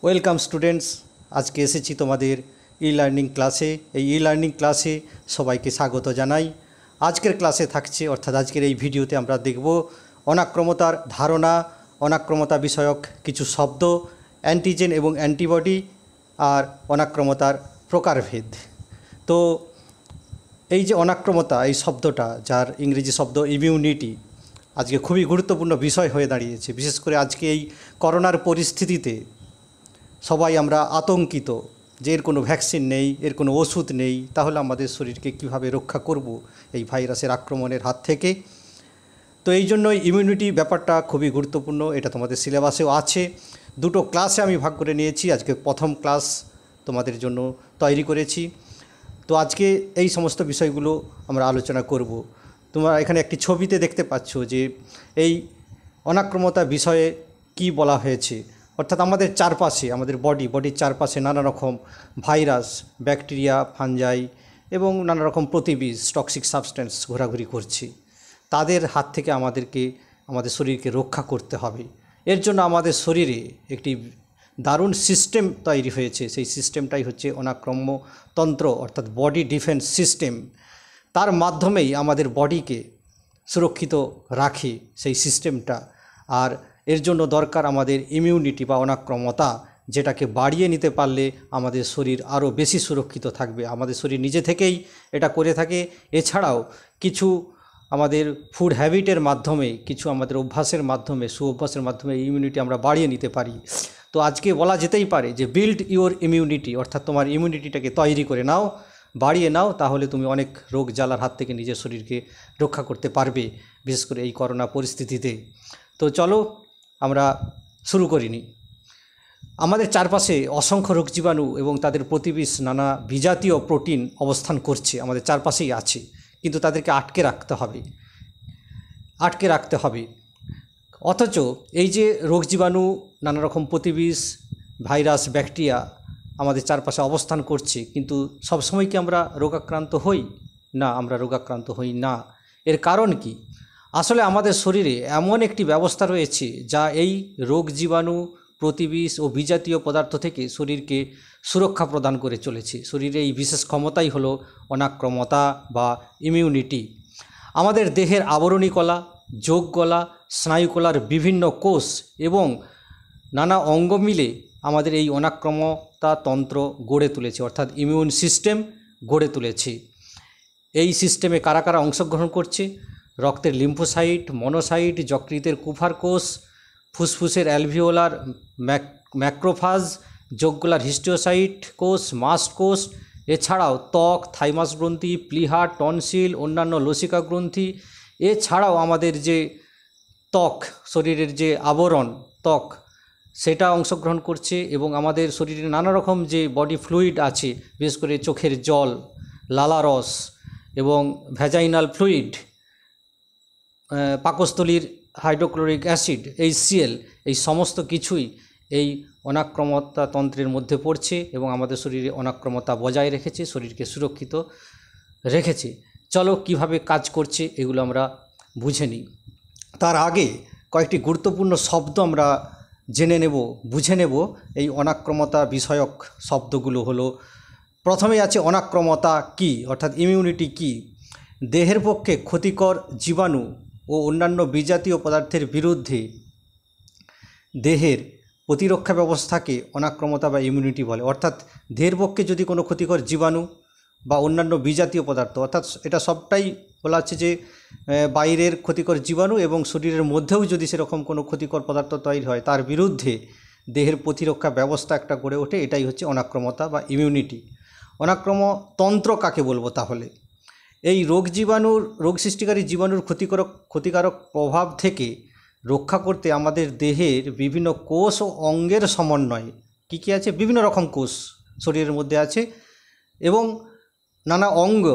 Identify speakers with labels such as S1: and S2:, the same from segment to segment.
S1: Welcome students, আজকে এসেছি তোমাদের লার্নিং ক্লাসে। এই লার্নিং ক্লাসে সবাইকে স্বাগত জানাই। আজকের ক্লাসে থাকছে অর্থাৎ আজকের এই ভিডিওতে আমরা দেখব অনাক্রমতার ধারণা, অনাক্রমতা বিষয়ক কিছু শব্দ, অ্যান্টিজেন এবং অ্যান্টিবডি আর অনাক্রমতার প্রকারভেদ। তো এই যে অনাক্রমতা, এই শব্দটা যার ইংরেজি শব্দ ইমিউনিটি, আজকে খুবই গুরুত্বপূর্ণ বিষয় হয়ে দাঁড়িয়েছে। বিশেষ করে আজকে এই করোনার পরিস্থিতিতে সবাই আমরা আতঙ্কিত যে এর কোনো ভ্যাকসিন নেই, এর কোনো ওষুধ নেই, তাহলে আমাদের শরীরকে কিভাবে রক্ষা করব এই ভাইরাসের আক্রমণের হাত থেকে। তো এই জন্যই ইমিউনিটি ব্যাপারটা খুবই গুরুত্বপূর্ণ। এটা তোমাদের সিলেবাসেও আছে। দুটো ক্লাসে আমি ভাগ করে নিয়েছি। আজকে প্রথম ক্লাস তোমাদের জন্য তৈরি করেছি। তো আজকে এই সমস্ত বিষয়গুলো আমরা আলোচনা করব। তোমরা এখানে একটি ছবিতে দেখতে পাচ্ছ যে এই অনাক্রমতা বিষয়ে কি বলা হয়েছে। অর্থাৎ আমাদের চারপাশে, আমাদের বডির চারপাশে নানা রকম ভাইরাস, ব্যাকটেরিয়া, ফাঞ্জাই এবং নানা রকম প্রতিবিষ, টক্সিক সাবস্টেন্স ঘোরাঘুরি করছে। তাদের হাত থেকে আমাদের শরীরকে রক্ষা করতে হবে। এর জন্য আমাদের শরীরে একটি দারুণ সিস্টেম তৈরি হয়েছে। সেই সিস্টেমটাই হচ্ছে অনাক্রম্যতন্ত্র, অর্থাৎ বডি ডিফেন্স সিস্টেম। তার মাধ্যমেই আমাদের বডিকে সুরক্ষিত রাখে সেই সিস্টেমটা। আর এর জন্য দরকার আমাদের ইমিউনিটি বা অনাক্রমতা, যেটাকে বাড়িয়ে নিতে পারলে আমাদের শরীর আরও বেশি সুরক্ষিত থাকবে। আমাদের শরীর নিজে থেকেই এটা করে থাকে। এছাড়াও কিছু আমাদের ফুড হ্যাবিটের মাধ্যমে, কিছু আমাদের অভ্যাসের মাধ্যমে, সুঅভ্যাসের মাধ্যমে ইমিউনিটি আমরা বাড়িয়ে নিতে পারি। তো আজকে বলা যেতেই পারে যে বিল্ড ইউর ইমিউনিটি, অর্থাৎ তোমার ইমিউনিটিটাকে তৈরি করে নাও, বাড়িয়ে নাও, তাহলে তুমি অনেক রোগ জ্বালার হাত থেকে নিজের শরীরকে রক্ষা করতে পারবে, বিশেষ করে এই করোনা পরিস্থিতিতে। তো চলো আমরা শুরু করিনি। আমাদের চারপাশে অসংখ্য রোগ জীবাণু এবং তাদের প্রতিবিষ নানা বিজাতীয় প্রোটিন অবস্থান করছে, আমাদের চারপাশেই আছে। কিন্তু তাদেরকে আটকে রাখতে হবে। অথচ এই যে রোগ জীবাণু, নানা রকম প্রতিবিষ, ভাইরাস, ব্যাকটেরিয়া আমাদের চারপাশে অবস্থান করছে, কিন্তু সবসময় কি আমরা রোগাক্রান্ত হই? না, আমরা রোগাক্রান্ত হই না। এর কারণ কি? আসলে আমাদের শরীরে এমন একটি ব্যবস্থা রয়েছে যা এই রোগ জীবাণু, প্রতিবিষ ও বিজাতীয় পদার্থ থেকে শরীরকে সুরক্ষা প্রদান করে চলেছে। শরীরে এই বিশেষ ক্ষমতাই হলো অনাক্রমতা বা ইমিউনিটি। আমাদের দেহের আবরণী কলা, যোগকলা, স্নায়ুকলার বিভিন্ন কোষ এবং নানা অঙ্গ মিলে আমাদের এই অনাক্রমতা তন্ত্র গড়ে তুলেছে, অর্থাৎ ইমিউন সিস্টেম গড়ে তুলেছে। এই সিস্টেমে কারা কারা অংশগ্রহণ করছে? রক্তের লিম্ফোসাইট, মনোসাইট, যকৃতের কুফার কোষ, ফুসফুসের অ্যালভিওলার ম্যাক্রোফাজ, যোগকলার হিস্টিওসাইট কোষ, মাস্ট কোষ, এছাড়াও ত্বক, থাইমাস গ্রন্থি, প্লিহা, টনসিল, অন্যান্য লসিকা গ্রন্থি, এছাড়াও আমাদের যে ত্বক, শরীরের যে আবরণ ত্বক, সেটা অংশগ্রহণ করছে। এবং আমাদের শরীরে নানা রকম যে বডি ফ্লুইড আছে, বিশেষ করে চোখের জল, লালারস এবং ভ্যাজাইনাল ফ্লুইড, পাকস্থলীর হাইড্রোক্লোরিক অ্যাসিড, HCl, এই সমস্ত কিছুই এই অনাক্রমতা তন্ত্রের মধ্যে পড়ছে এবং আমাদের শরীরে অনাক্রমতা বজায় রেখেছে, শরীরকে সুরক্ষিত রেখেছে। চলো কিভাবে কাজ করছে এগুলো আমরা বুঝে নিই। তার আগে কয়েকটি গুরুত্বপূর্ণ শব্দ আমরা বুঝে নেব। এই অনাক্রমতা বিষয়ক শব্দগুলো হলো, প্রথমেই আছে অনাক্রমতা কি, অর্থাৎ ইমিউনিটি কি। দেহের পক্ষে ক্ষতিকর জীবাণু ও অন্যান্য বিজাতীয় পদার্থের বিরুদ্ধে দেহের প্রতিরক্ষা ব্যবস্থাকে অনাক্রমতা বা ইমিউনিটি বলে। অর্থাৎ দেহের পক্ষে যদি কোনো ক্ষতিকর জীবাণু বা অন্যান্য বিজাতীয় পদার্থ, অর্থাৎ এটা সবটাই বলা হচ্ছে যে বাইরের ক্ষতিকর জীবাণু এবং শরীরের মধ্যেও যদি সেরকম কোনো ক্ষতিকর পদার্থ তৈরি হয়, তার বিরুদ্ধে দেহের প্রতিরক্ষা ব্যবস্থা একটা গড়ে ওঠে, এটাই হচ্ছে অনাক্রমতা বা ইমিউনিটি। অনাক্রমতন্ত্র কাকে বলবো তাহলে? এই রোগ সৃষ্টিকারী জীবাণুর ক্ষতিকারক প্রভাব থেকে রক্ষা করতে আমাদের দেহের বিভিন্ন কোষ ও অঙ্গের সমন্বয়, কী আছে, বিভিন্ন রকম কোষ শরীরের মধ্যে আছে এবং নানা অঙ্গ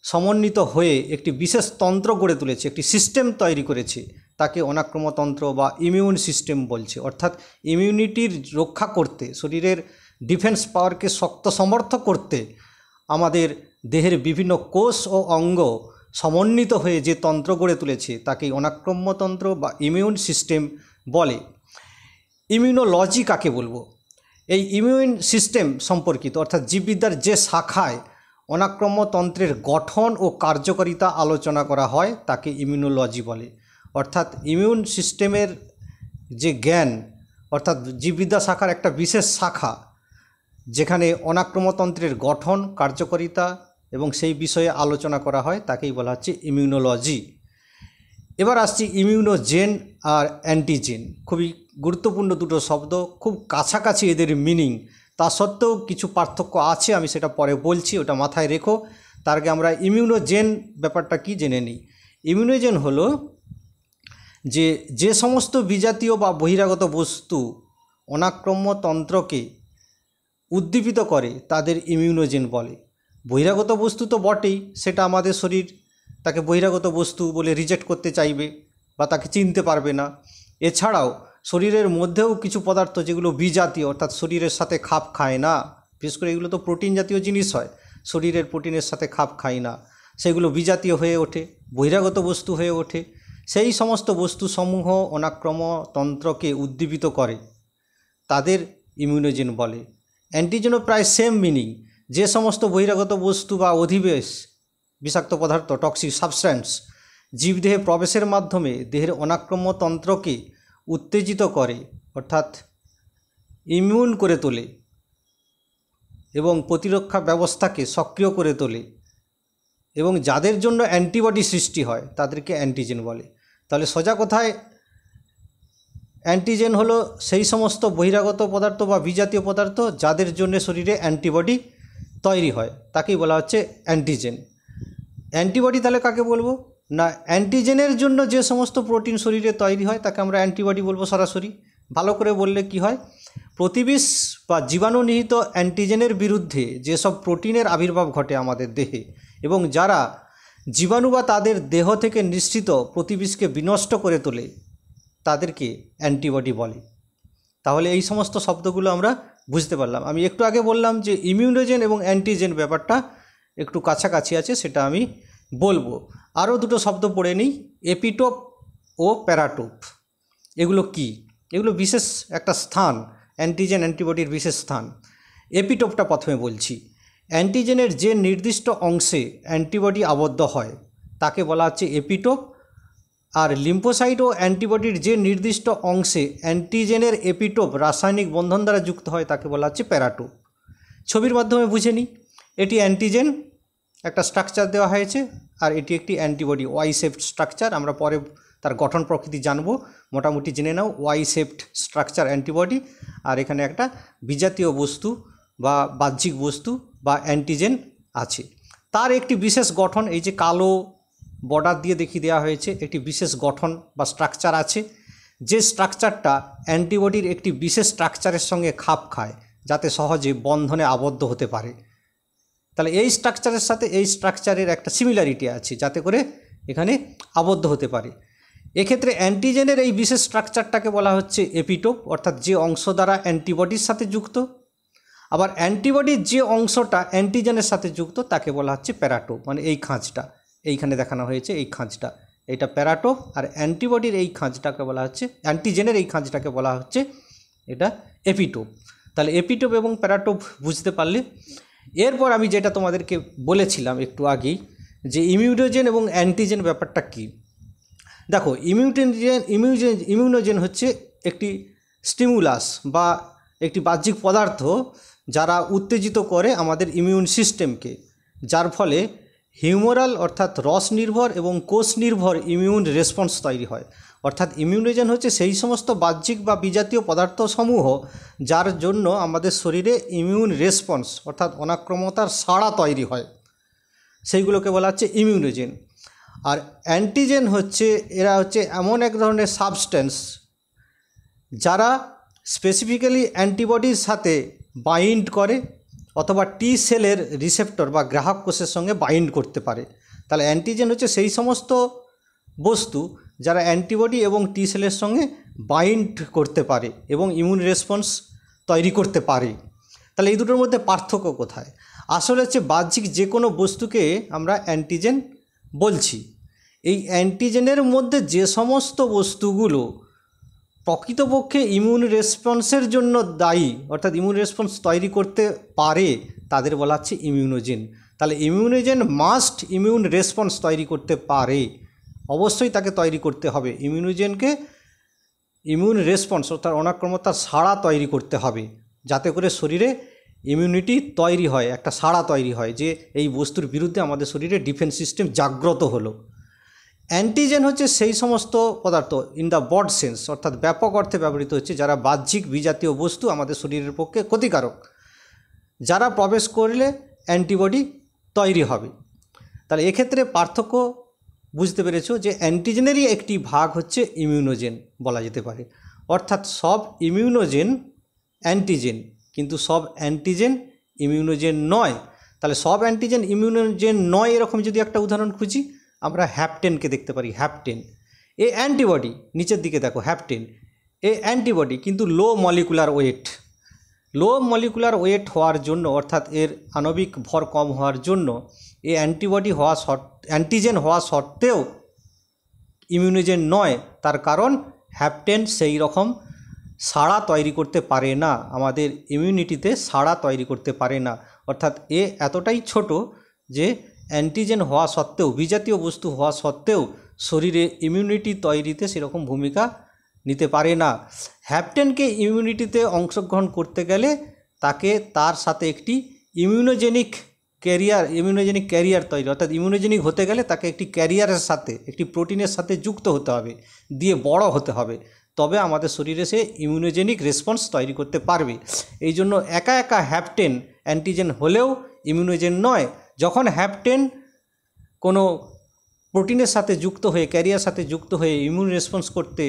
S1: সমন্বিত হয়ে একটি বিশেষ তন্ত্র গড়ে তুলেছে, একটি সিস্টেম তৈরি করেছে, তাকে অনাক্রমতন্ত্র বা ইমিউন সিস্টেম বলছে। অর্থাৎ ইমিউনিটির রক্ষা করতে, শরীরের ডিফেন্স পাওয়ারকে শক্ত সমর্থ করতে আমাদের দেহের বিভিন্ন কোষ ও অঙ্গ সমন্বিত হয়ে যে তন্ত্র গড়ে তুলেছে তাকে অনাক্রম্যতন্ত্র বা ইমিউন সিস্টেম বলে। ইমিউনোলজি কাকে বলবো? এই ইমিউন সিস্টেম সম্পর্কিত অর্থাৎ জীববিদ্যার যে শাখায় অনাক্রম্যতন্ত্রের গঠন ও কার্যকারিতা আলোচনা করা হয় তাকে ইমিউনোলজি বলে। অর্থাৎ ইমিউন সিস্টেমের যে জ্ঞান অর্থাৎ জীববিদ্যা শাখার একটা বিশেষ শাখা যেখানে অনাক্রম্যতন্ত্রের গঠন কার্যকারিতা এবং সেই বিষয়ে আলোচনা করা হয় তাকেই বলা হচ্ছে ইমিউনোলজি। এবার আসছি ইমিউনোজেন আর অ্যান্টিজেন, খুবই গুরুত্বপূর্ণ দুটো শব্দ, খুব কাছাকাছি এদের মিনিং, তা সত্ত্বেও কিছু পার্থক্য আছে, আমি সেটা পরে বলছি, ওটা মাথায় রেখো। তার আগে আমরা ইমিউনোজেন ব্যাপারটা কি জেনে নিই। ইমিউনোজেন হলো যে সমস্ত বিজাতীয় বা বহিরাগত বস্তু অনাক্রম্যতন্ত্রকে উদ্দীপিত করে তাদের ইমিউনোজেন বলে। বহিরাগত বস্তু তো বটেই, সেটা আমাদের শরীর তাকে বহিরাগত বস্তু বলে রিজেক্ট করতে চাইবে বা তাকে চিনতে পারবে না। এছাড়াও শরীরের মধ্যেও কিছু পদার্থ যেগুলো বিজাতীয় অর্থাৎ শরীরের সাথে খাপ খায় না, বিশেষ করে এগুলো তো প্রোটিন জাতীয় জিনিস হয়, শরীরের প্রোটিনের সাথে খাপ খায় না, সেগুলো বিজাতীয় হয়ে ওঠে, বহিরাগত বস্তু হয়ে ওঠে। সেই সমস্ত বস্তুসমূহ অনাক্রম্যতন্ত্রকে উদ্দীপিত করে তাদের ইমিউনোজেন বলে। অ্যান্টিজেনও প্রায় সেম মিনিং, যে সমস্ত বহিরাগত বস্তু বা অধিবেশ বিষাক্ত পদার্থ টক্সিক সাবস্ট্যান্স জীবদেহে প্রবেশের মাধ্যমে দেহের অনাক্রম্যতন্ত্রকে উত্তেজিত করে অর্থাৎ ইমিউন করে তোলে এবং প্রতিরক্ষা ব্যবস্থাকে সক্রিয় করে তোলে এবং যাদের জন্য অ্যান্টিবডি সৃষ্টি হয় তাদেরকে অ্যান্টিজেন বলে। তাহলে সোজা কথায় অ্যান্টিজেন হলো সেই সমস্ত বহিরাগত পদার্থ বা বিজাতীয় পদার্থ যাদের জন্য শরীরে অ্যান্টিবডি তৈরি হয়, তাকেই বলা হচ্ছে অ্যান্টিজেন। অ্যান্টিবডি তাহলে কাকে বলবো না, অ্যান্টিজেনের জন্য যে সমস্ত প্রোটিন শরীরে তৈরি হয় তাকে আমরা অ্যান্টিবডি বলবো সরাসরি। ভালো করে বললে কি হয়, প্রতিবিষ বা জীবাণুনিহিত অ্যান্টিজেনের বিরুদ্ধে যেসব প্রোটিনের আবির্ভাব ঘটে আমাদের দেহে এবং যারা জীবাণু বা তাদের দেহ থেকে নিঃসৃত প্রতিবিষকে বিনষ্ট করে তোলে তাদেরকে অ্যান্টিবডি বলে। তাহলে এই সমস্ত শব্দগুলো আমরা বুঝতে পারলাম। আমি একটু আগে বললাম যে ইমিউনোজেন এবং অ্যান্টিজেন ব্যাপারটা একটু কাছাকাছি আছে, সেটা আমি বলবো। আরও দুটো শব্দ পড়ে নিই, এপিটোপ ও প্যারাটোপ। এগুলো কি? এগুলো বিশেষ একটা স্থান, অ্যান্টিজেন অ্যান্টিবডির বিশেষ স্থান। এপিটোপটা প্রথমে বলছি। অ্যান্টিজেনের যে নির্দিষ্ট অংশে অ্যান্টিবডি আবদ্ধ হয় তাকে বলা হচ্ছে এপিটোপ, আর লিম্ফোসাইট ও অ্যান্টিবডির যে নির্দিষ্ট অংশে অ্যান্টিজেনের এপিটোপ রাসায়নিক বন্ধন দ্বারা যুক্ত হয় তাকে বলা হচ্ছে প্যারাটোপ। ছবির মাধ্যমে বুঝে নিই, এটি অ্যান্টিজেন, একটা স্ট্রাকচার দেওয়া হয়েছে, আর এটি একটি অ্যান্টিবডি ওয়াই শেপড স্ট্রাকচার। আমরা পরে তার গঠন প্রকৃতি জানবো, মোটামুটি জেনে নাও ওয়াই শেপড স্ট্রাকচার অ্যান্টিবডি। আর এখানে একটা বিজাতীয় বস্তু বা বাহ্যিক বস্তু বা অ্যান্টিজেন আছে। তার একটি বিশেষ গঠন, এই যে কালো বর্ডার দিয়ে দেখিয়ে দেওয়া হয়েছে, একটি বিশেষ গঠন বা স্ট্রাকচার আছে, যে স্ট্রাকচারটা অ্যান্টিবডির একটি বিশেষ স্ট্রাকচারের সঙ্গে খাপ খায় যাতে সহজে বন্ধনে আবদ্ধ হতে পারে। তাহলে এই স্ট্রাকচারের সাথে এই স্ট্রাকচারের একটা সিমিলারিটি আছে যাতে করে এখানে আবদ্ধ হতে পারে। এক্ষেত্রে অ্যান্টিজেনের এই বিশেষ স্ট্রাকচারটাকে বলা হচ্ছে এপিটোপ, অর্থাৎ যে অংশ দ্বারা অ্যান্টিবডির সাথে যুক্ত। আবার অ্যান্টিবডির যে অংশটা অ্যান্টিজেনের সাথে যুক্ত তাকে বলা হচ্ছে প্যারাটোপ, মানে এই খাঁজটা এইখানে দেখানো হয়েছে, এই খাঁজটা, এটা প্যারাটোপ। আর অ্যান্টিবডির এই খাঁজটাকে বলা হচ্ছে, অ্যান্টিজেনের এই খাঁজটাকে বলা হচ্ছে এটা এপিটোপ। তাহলে এপিটোপ এবং প্যারাটোপ বুঝতে পারলে, এরপর আমি যেটা তোমাদেরকে বলেছিলাম একটু আগেই যে ইমিউনোজেন এবং অ্যান্টিজেন ব্যাপারটা কি। দেখো, ইমিউনোজেন হচ্ছে একটি স্টিমুলাস বা একটি বাহ্যিক পদার্থ যারা উত্তেজিত করে আমাদের ইমিউন সিস্টেমকে, যার ফলে হিউমোরাল অর্থাৎ রস নির্ভর এবং কোষ নির্ভর ইমিউন রেসপন্স তৈরি হয়। অর্থাৎ ইমিউনোজেন হচ্ছে সেই সমস্ত বাহ্যিক বা বিজাতীয় পদার্থসমূহ যার জন্য আমাদের শরীরে ইমিউন রেসপন্স অর্থাৎ অনাক্রম্যতার সাড়া তৈরি হয়, সেইগুলোকে বলা হচ্ছে ইমিউনোজেন। আর অ্যান্টিজেন হচ্ছে, এরা হচ্ছে এমন এক ধরনের সাবস্টেন্স যারা স্পেসিফিক্যালি অ্যান্টিবডির সাথে বাইন্ড করে অথবা টি সেলের রিসেপ্টর বা গ্রাহক কোষের সঙ্গে বাইন্ড করতে পারে। তাহলে অ্যান্টিজেন হচ্ছে সেই সমস্ত বস্তু যারা অ্যান্টিবডি এবং টি সেলের সঙ্গে বাইন্ড করতে পারে এবং ইমিউন রেসপন্স তৈরি করতে পারে। তাহলে এই দুটোর মধ্যে পার্থক্য কোথায়? আসলে হচ্ছে বাহ্যিক যে কোনো বস্তুকে আমরা অ্যান্টিজেন বলছি। এই অ্যান্টিজেনের মধ্যে যে সমস্ত বস্তুগুলো প্রকৃতপক্ষে ইমিউন রেসপন্সের জন্য দায়ী, অর্থাৎ ইমিউন রেসপন্স তৈরি করতে পারে, তাদের বলা হচ্ছে ইমিউনোজেন। তাহলে ইমিউনোজেন মাস্ট ইমিউন রেসপন্স তৈরি করতে পারে, অবশ্যই তাকে তৈরি করতে হবে। ইমিউনোজেনকে ইমিউন রেসপন্স অর্থাৎ অনাক্রমতার সাড়া তৈরি করতে হবে, যাতে করে শরীরে ইমিউনিটি তৈরি হয়, একটা সাড়া তৈরি হয় যে এই বস্তুর বিরুদ্ধে আমাদের শরীরে ডিফেন্স সিস্টেম জাগ্রত হলো। অ্যান্টিজেন হচ্ছে সেই সমস্ত পদার্থ ইন দ্য ব্রড সেন্স, অর্থাৎ ব্যাপক অর্থে ব্যবহৃত হচ্ছে, যারা বাহ্যিক বিজাতীয় বস্তু আমাদের শরীরের পক্ষে ক্ষতিকারক, যারা প্রবেশ করলে অ্যান্টিবডি তৈরি হবে। তাহলে এক্ষেত্রে পার্থক্য বুঝতে পেরেছো যে অ্যান্টিজেনেরই একটি ভাগ হচ্ছে ইমিউনোজেন বলা যেতে পারে, অর্থাৎ সব ইমিউনোজেন অ্যান্টিজেন, কিন্তু সব অ্যান্টিজেন ইমিউনোজেন নয়। তাহলে সব অ্যান্টিজেন ইমিউনোজেন নয় এরকম যদি একটা উদাহরণ খুঁজি, আমরা হ্যাপটেনকে দেখতে পারি। হ্যাপটেন এ অ্যান্টিবডি, নিচের দিকে দেখো হ্যাপটেন এ অ্যান্টিবডি, কিন্তু লো মলিকুলার ওয়েট। লো মলিকুলার ওয়েট হওয়ার জন্য, অর্থাৎ এর আণবিক ভর কম হওয়ার জন্য, এ অ্যান্টিবডি হওয়া অ্যান্টিজেন হওয়া সত্ত্বেও ইমিউনোজেন নয়। তার কারণ হ্যাপটেন সেই রকম সাড়া তৈরি করতে পারে না, আমাদের ইমিউনিটিতে সাড়া তৈরি করতে পারে না। অর্থাৎ এ এতটাই ছোট যে অ্যান্টিজেন হওয়া সত্ত্বেও, বিজাতীয় বস্তু হওয়া সত্ত্বেও শরীরে ইমিউনিটি তৈরিতে সেরকম ভূমিকা নিতে পারে না। হ্যাপটেনকে ইমিউনিটিতে অংশগ্রহণ করতে গেলে তাকে তার সাথে একটি ইমিউনোজেনিক ক্যারিয়ার তৈরি, অর্থাৎ ইমিউনোজেনিক হতে গেলে তাকে একটি ক্যারিয়ারের সাথে, একটি প্রোটিনের সাথে যুক্ত হতে হবে, দিয়ে বড় হতে হবে, তবে আমাদের শরীরে সে ইমিউনোজেনিক রেসপন্স তৈরি করতে পারবে। এই জন্য একা একা হ্যাপটেন অ্যান্টিজেন হলেও ইমিউনোজেন নয়। যখন হ্যাপটেন কোনো প্রোটিনের সাথে যুক্ত হয়ে, ক্যারিয়ার সাথে যুক্ত হয়ে ইমিউন রেসপন্স করতে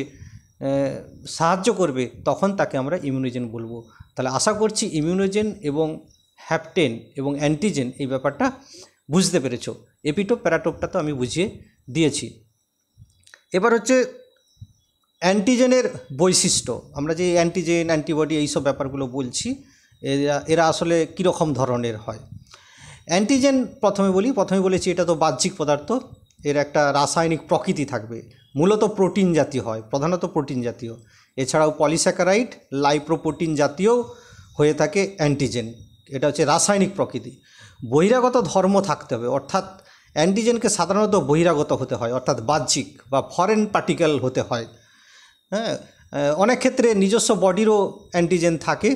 S1: সাহায্য করবে, তখন তাকে আমরা ইমিউনোজেন বলবো। তাহলে আশা করছি ইমিউনোজেন এবং হ্যাপটেন এবং অ্যান্টিজেন এই ব্যাপারটা বুঝতে পেরেছো। এপিটোপ প্যারাটোপটা তো আমি বুঝিয়ে দিয়েছি। এবার হচ্ছে অ্যান্টিজেনের বৈশিষ্ট্য। আমরা যে অ্যান্টিজেন, অ্যান্টিবডি এইসব ব্যাপারগুলো বলছি, এরা আসলে কীরকম ধরনের হয়। অ্যান্টিজেন প্রথমে বলেছি এটা তো বাহ্যিক পদার্থ, এর একটা রাসায়নিক প্রকৃতি থাকবে, মূলত প্রোটিন জাতীয় হয়, প্রধানত প্রোটিন জাতীয়। এছাড়াও পলিস্যাকারাইড, লাইপ্রোপ্রোটিন জাতীয় হয়ে থাকে অ্যান্টিজেন। এটা হচ্ছে রাসায়নিক প্রকৃতি। বহিরাগত ধর্ম থাকতে হবে, অর্থাৎ অ্যান্টিজেনকে সাধারণত বহিরাগত হতে হয়, অর্থাৎ বাহ্যিক বা ফরেন পার্টিকেল হতে হয়। হ্যাঁ, অনেক ক্ষেত্রে নিজস্ব বডিরও অ্যান্টিজেন থাকে,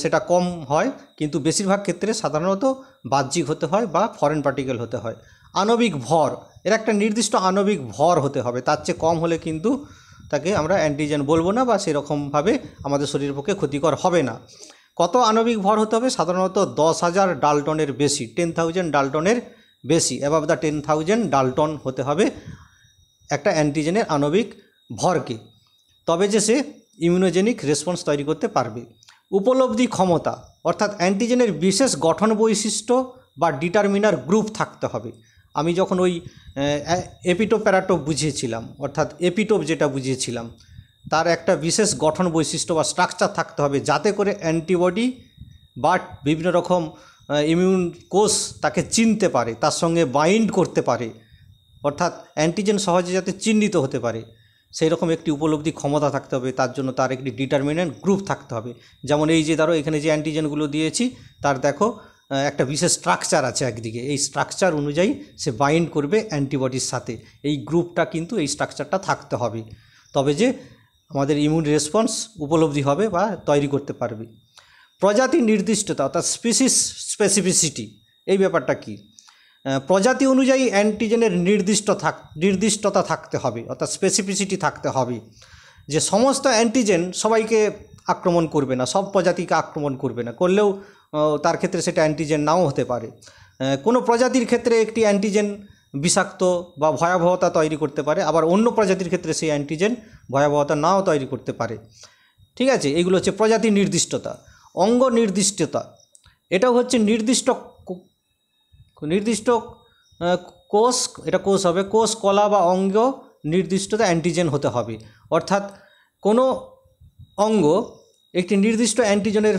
S1: সেটা কম হয়, কিন্তু বেশিরভাগ ক্ষেত্রে সাধারণত বাহ্যিক হতে হয় বা ফরেন পার্টিকেল হতে হয়। আণবিক ভর, এর একটা নির্দিষ্ট আণবিক ভর হতে হবে, তার চেয়ে কম হলে কিন্তু তাকে আমরা অ্যান্টিজেন বলবো না, বা সেরকমভাবে আমাদের শরীরের পক্ষে ক্ষতিকর হবে না। কত আণবিক ভর হতে হবে? সাধারণত 10,000 ডাল্টনের বেশি, 10,000 ডাল্টনের বেশি, অ্যাবাভ দ্য 10,000 ডাল্টন হতে হবে একটা অ্যান্টিজেনের আণবিক ভরকে, তবে যে সে ইমিউনোজেনিক রেসপন্স তৈরি করতে পারবে। উপলব্ধি ক্ষমতা, অর্থাৎ অ্যান্টিজেনের বিশেষ গঠন বৈশিষ্ট্য বা ডিটারমিনার গ্রুপ থাকতে হবে। আমি যখন ওই এপিটোপ প্যারাটোপ বুঝিয়েছিলাম, অর্থাৎ এপিটোপ যেটা বুঝিয়েছিলাম, তার একটা বিশেষ গঠন বৈশিষ্ট্য বা স্ট্রাকচার থাকতে হবে, যাতে করে অ্যান্টিবডি বা বিভিন্ন রকম ইমিউন কোষ তাকে চিনতে পারে, তার সঙ্গে বাইন্ড করতে পারে, অর্থাৎ অ্যান্টিজেন সহজে যাতে চিহ্নিত হতে পারে, সেই রকম একটি উপলব্ধি ক্ষমতা থাকতে হবে। তার জন্য তার একটি ডিটারমিনেন্ট গ্রুপ থাকতে হবে। যেমন এই যে ধরো এখানে যে অ্যান্টিজেনগুলো দিয়েছি, তার দেখো একটা বিশেষ স্ট্রাকচার আছে একদিকে, এই স্ট্রাকচার অনুযায়ী সে বাইন্ড করবে অ্যান্টিবডির সাথে। এই গ্রুপটা কিন্তু, এই স্ট্রাকচারটা থাকতে হবে, তবে যে আমাদের ইমিউন রেসপন্স উপলব্ধি হবে বা তৈরি করতে পারবে। প্রজাতি নির্দিষ্টতা, অর্থাৎ স্পেসিফিসিটি, এই ব্যাপারটা কি? প্রজাতি অনুযায়ী অ্যান্টিজেনের নির্দিষ্টতা থাকতে হবে, অর্থাৎ স্পেসিফিসিটি থাকতে হবে, যে সমস্ত অ্যান্টিজেন সবাইকে আক্রমণ করবে না, সব প্রজাতিকে আক্রমণ করবে না, করলেও তার ক্ষেত্রে সেটা অ্যান্টিজেন নাও হতে পারে। কোনো প্রজাতির ক্ষেত্রে একটি অ্যান্টিজেন বিষাক্ত বা ভয়াবহতা তৈরি করতে পারে, আবার অন্য প্রজাতির ক্ষেত্রে সেই অ্যান্টিজেন ভয়াবহতা নাও তৈরি করতে পারে। ঠিক আছে, এইগুলো হচ্ছে প্রজাতি নির্দিষ্টতা। অঙ্গ নির্দিষ্টতা, এটাও হচ্ছে নির্দিষ্ট কোষ, এটা কোষ হবে, কোষ, কলা বা অঙ্গ নির্দিষ্টতা অ্যান্টিজেন হতে হবে। অর্থাৎ কোনো অঙ্গ একটি নির্দিষ্ট অ্যান্টিজেনের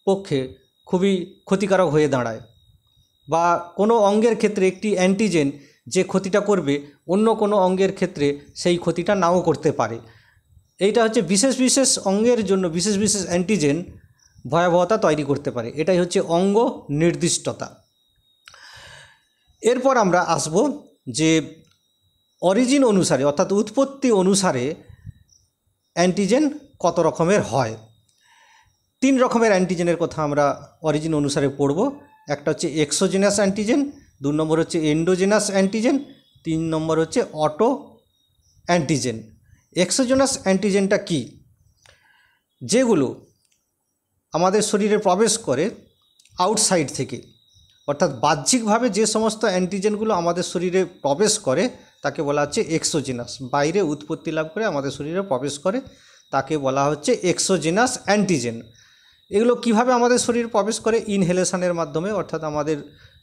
S1: পক্ষে খুবই ক্ষতিকারক হয়ে দাঁড়ায়, বা কোনো অঙ্গের ক্ষেত্রে একটি অ্যান্টিজেন যে ক্ষতিটা করবে, অন্য কোনো অঙ্গের ক্ষেত্রে সেই ক্ষতিটা নাও করতে পারে। এইটা হচ্ছে বিশেষ বিশেষ অঙ্গের জন্য বিশেষ বিশেষ অ্যান্টিজেন ভয়াবহতা তৈরি করতে পারে, এটাই হচ্ছে অঙ্গ নির্দিষ্টতা। এরপর আমরা আসব যে অরিজিন অনুসারে অর্থাৎ উৎপত্তি অনুসারে অ্যান্টিজেন কত রকমের হয়। 3 রকমের অ্যান্টিজেনের কথা আমরা অরিজিন অনুসারে পড়ব। একটা হচ্ছে এক্সোজেনাস অ্যান্টিজেন, 2 নম্বর হচ্ছে এন্ডোজেনাস অ্যান্টিজেন, 3 নম্বর হচ্ছে অটো অ্যান্টিজেন। এক্সোজেনাস অ্যান্টিজেনটা কি? যেগুলো আমাদের শরীরে প্রবেশ করে আউটসাইড থেকে, অর্থাৎ বাহ্যিকভাবে যে সমস্ত অ্যান্টিজেনগুলো আমাদের শরীরে প্রবেশ করে তাকে বলা হচ্ছে এক্সোজেনাস। বাইরে উৎপত্তি লাভ করে আমাদের শরীরে প্রবেশ করে তাকে বলা হচ্ছে এক্সোজেনাস অ্যান্টিজেন। এগুলো কিভাবে আমাদের শরীরে প্রবেশ করে? ইনহেলেশনের মাধ্যমে, অর্থাৎ আমাদের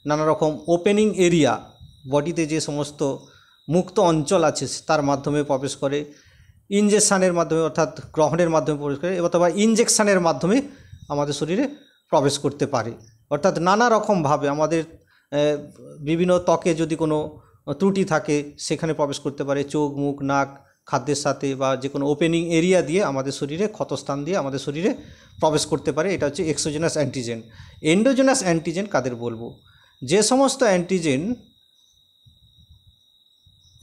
S1: নানা রকম ওপেনিং এরিয়া, বডিতে যে সমস্ত মুক্ত অঞ্চল আছে তার মাধ্যমে প্রবেশ করে, ইনজেকশানের মাধ্যমে অর্থাৎ গ্রহণের মাধ্যমে প্রবেশ করে, অথবা ইনজেকশানের মাধ্যমে আমাদের শরীরে প্রবেশ করতে পারে। অর্থাৎ নানা রকমভাবে আমাদের বিভিন্ন ত্বকে যদি কোনো ত্রুটি থাকে সেখানে প্রবেশ করতে পারে, চোখ, মুখ, নাক, খাদ্যের সাথে বা যে কোনো ওপেনিং এরিয়া দিয়ে আমাদের শরীরে, ক্ষতস্থান দিয়ে আমাদের শরীরে প্রবেশ করতে পারে। এটা হচ্ছে এক্সোজেনাস অ্যান্টিজেন। এন্ডোজেনাস অ্যান্টিজেন কাদের বলবো? যে সমস্ত antigen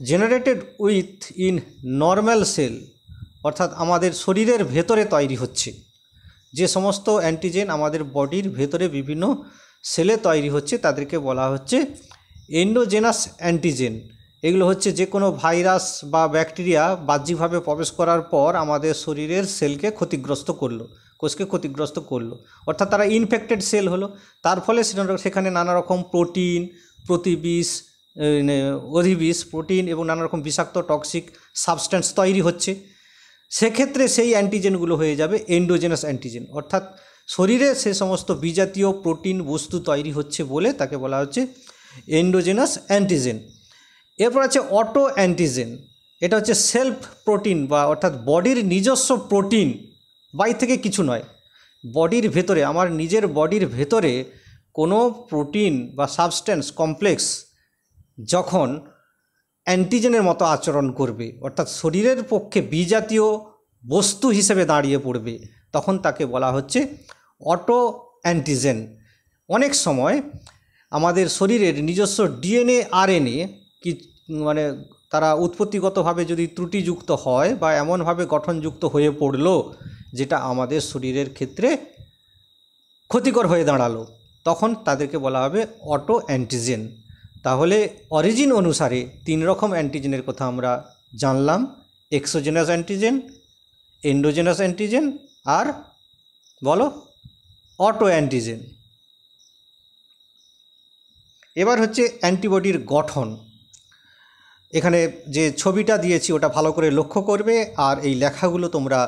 S1: generated with in normal cell, অর্থাৎ আমাদের শরীরের ভেতরে তৈরি হচ্ছে, যে সমস্ত অ্যান্টিজেন আমাদের বডির ভেতরে বিভিন্ন সেলে তৈরি হচ্ছে তাদেরকে বলা হচ্ছে এন্ডোজেনাস অ্যান্টিজেন। এগুলো হচ্ছে যে কোনো ভাইরাস বা ব্যাকটেরিয়া বাহ্যিকভাবে প্রবেশ করার পর আমাদের শরীরের সেলকে ক্ষতিগ্রস্ত করলো, কোষকে ক্ষতিগ্রস্ত করলো, অর্থাৎ তারা ইনফেক্টেড সেল হলো। তার ফলে সেখানে নানা রকম প্রোটিন, প্রতিবিষ, অধিবিষ, প্রোটিন এবং নানা রকম বিষাক্ত টক্সিক সাবস্ট্যান্স তৈরি হচ্ছে। সেক্ষেত্রে সেই অ্যান্টিজেনগুলো হয়ে যাবে এন্ডোজেনাস অ্যান্টিজেন, অর্থাৎ শরীরে সে সমস্ত বিজাতীয় প্রোটিন বস্তু তৈরি হচ্ছে বলে তাকে বলা হচ্ছে এন্ডোজেনাস অ্যান্টিজেন। এরপর আছে অটো অ্যান্টিজেন। এটা হচ্ছে সেলফ প্রোটিন বা অর্থাৎ বডির নিজস্ব প্রোটিন, বাইরে থেকে কিছু নয়, বডির ভেতরে, আমার নিজের বডির ভেতরে কোনো প্রোটিন বা সাবস্ট্যান্স কমপ্লেক্স যখন অ্যান্টিজেনের মতো আচরণ করবে, অর্থাৎ শরীরের পক্ষে বিজাতীয় বস্তু হিসেবে দাঁড়িয়ে পড়বে, তখন তাকে বলা হচ্ছে অটো অ্যান্টিজেন। অনেক সময় আমাদের শরীরের নিজস্ব ডিএনএ, আরএনএ কি মানে তারা উৎপত্তিগতভাবে যদি ত্রুটিযুক্ত হয় বা এমনভাবে গঠনযুক্ত হয়ে পড়লো যেটা আমাদের শরীরের ক্ষেত্রে ক্ষতিকর হয়ে দাঁড়ালো, তখন তাদেরকে বলা হবে অটো অ্যান্টিজেন। তাহলে অরিজিন অনুসারে 3 রকম অ্যান্টিজেনের কথা আমরা জানলাম: এক্সোজেনাস অ্যান্টিজেন, এন্ডোজেনাস অ্যান্টিজেন আর বলো অটো অ্যান্টিজেন। এবার হচ্ছে অ্যান্টিবডির গঠন। এখানে যে ছবিটা দিয়েছি ওটা ভালো করে লক্ষ্য করবে আর এই লেখাগুলো তোমরা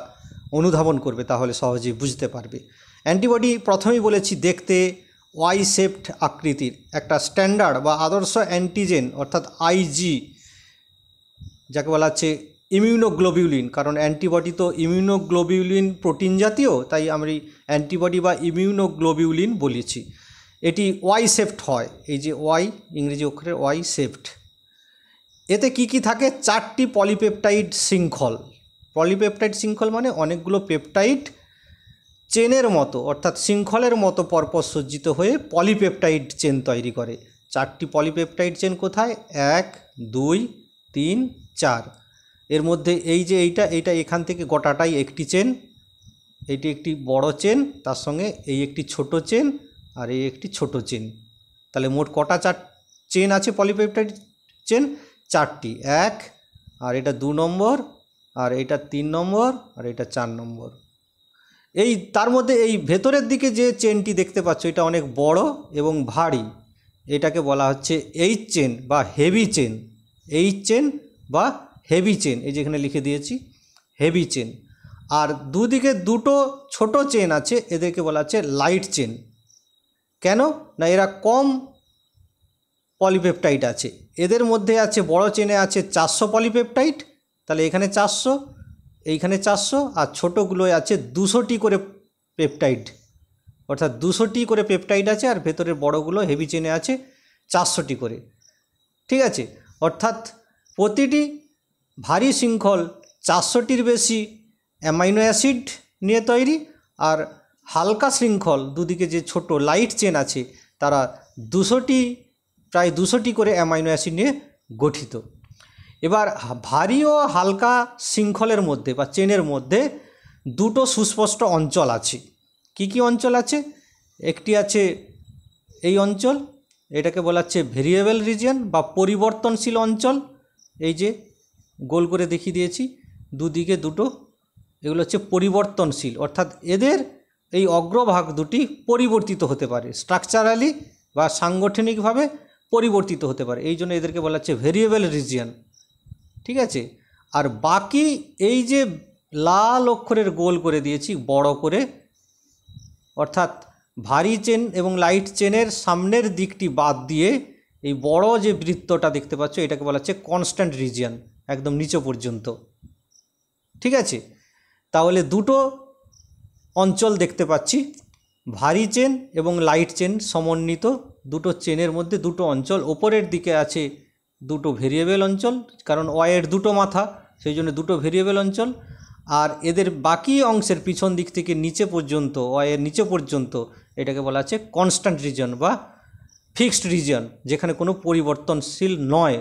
S1: অনুধাবন করবে, তাহলে সহজেই বুঝতে পারবে। অ্যান্টিবডি প্রথমেই বলেছি দেখতে ওয়াই শেপড আকৃতির, একটা স্ট্যান্ডার্ড বা আদর্শ অ্যান্টিজেন অর্থাৎ আইজি, যাকে বলা হচ্ছে ইমিউনোগ্লোবিউলিন। কারণ অ্যান্টিবডি তো ইমিউনোগ্লোবিউলিন প্রোটিন জাতীয়, তাই আমরা অ্যান্টিবডি বা ইমিউনোগ্লোবিউলিন বলেছি। এটি ওয়াই শেপড হয়, এই যে ওয়াই, ইংরেজি অক্ষরের ওয়াই শেপড। এতে কি কি থাকে? 4টি পলিপেপটাইড শৃঙ্খল। পলিপেপটাইড শৃঙ্খল মানে অনেকগুলো পেপটাইড চেনের মতো, অর্থাৎ শৃঙ্খলের মতো পরপর সজ্জিত হয়ে পলিপেপটাইড চেন তৈরি করে। 4টি পলিপেপটাইড চেন কোথায়? 1, 2, 3, 4। এর মধ্যে এই যে এইটা এখান থেকে গোটাটাই একটি চেন, এইটি একটি বড় চেন, তার সঙ্গে এই একটি ছোট চেন আর এই একটি ছোট চেন। তাহলে মোট কটা চেন আছে পলিপেপটাইড চেন? 4টি। 1, আর এটা 2 নম্বর, আর এটা 3 নম্বর, আর এটা 4 নম্বর। এই তার মধ্যে এই ভেতরের দিকে যে চেনটি দেখতে পাচ্ছ এটা অনেক বড় এবং ভারী, এটাকে বলা হচ্ছে এইচ চেন বা হেভি চেন। এইচ চেন বা হেভি চেন, এই যেখানে লিখে দিয়েছি হেভি চেন। আর দুদিকে দুটো ছোট চেন আছে, এদেরকে বলা হচ্ছে লাইট চেন। কেন না? এরা কম পলিপেপটাইড আছে। এদের মধ্যে আছে বড় চেনে আছে 400 পলিপেপটাইড, তাহলে এখানে 400, এইখানে 400, আর ছোটোগুলোয় আছে 200টি করে পেপটাইড, অর্থাৎ 200টি করে পেপটাইড আছে, আর ভেতরের বড়গুলো হেভি চেনে আছে 400টি করে। ঠিক আছে, অর্থাৎ প্রতিটি ভারী শৃঙ্খল 400টির বেশি অ্যামাইনো অ্যাসিড নিয়ে তৈরি, আর হালকা শৃঙ্খল দুদিকে যে ছোট লাইট চেন আছে তারা প্রায় 200টি করে অ্যামাইনো অ্যাসিড নিয়ে গঠিত। এবার ভারী ও হালকা শৃঙ্খলের মধ্যে বা চেনের মধ্যে দুটো সুস্পষ্ট অঞ্চল আছে। কি কি অঞ্চল আছে? একটি আছে এই অঞ্চল, এটাকে বলা হচ্ছে ভেরিয়েবল রিজিয়ন বা পরিবর্তনশীল অঞ্চল। এই যে গোল করে দেখিয়ে দিয়েছি দুদিকে দুটো, এগুলো হচ্ছে পরিবর্তনশীল, অর্থাৎ এদের এই অগ্রভাগ দুটি পরিবর্তিত হতে পারে, স্ট্রাকচারালি বা সাংগঠনিকভাবে পরিবর্তিত হতে পারে, এই জন্য এদেরকে বলা হচ্ছে ভেরিয়েবল রিজিয়ন। ঠিক আছে। আর বাকি এই যে লাল অক্ষরের গোল করে দিয়েছি বড় করে, অর্থাৎ ভারী চেন এবং লাইট চেনের সামনের দিকটি বাদ দিয়ে এই বড় যে বৃত্তটা দেখতে পাচ্ছ এটাকে বলা হচ্ছে কনস্ট্যান্ট রিজিয়ন, একদম নিচে পর্যন্ত। ঠিক আছে। তাহলে দুটো অঞ্চল দেখতে পাচ্ছি, ভারী চেন এবং লাইট চেন সমন্বিত দুটো চেনের মধ্যে দুটো অঞ্চল। ওপরের দিকে আছে দুটো ভেরিয়েবল অঞ্চল, কারণ ওয়াইয়ের দুটো মাথা, সেই জন্য দুটো ভেরিয়েবল অঞ্চল। আর এদের বাকি অংশের পিছন দিক থেকে নিচে পর্যন্ত, ওয়াইয়ের নিচে পর্যন্ত, এটাকে বলা হচ্ছে কনস্ট্যান্ট রিজিয়ন বা ফিক্সড রিজিয়ন, যেখানে কোনো পরিবর্তনশীল নয়।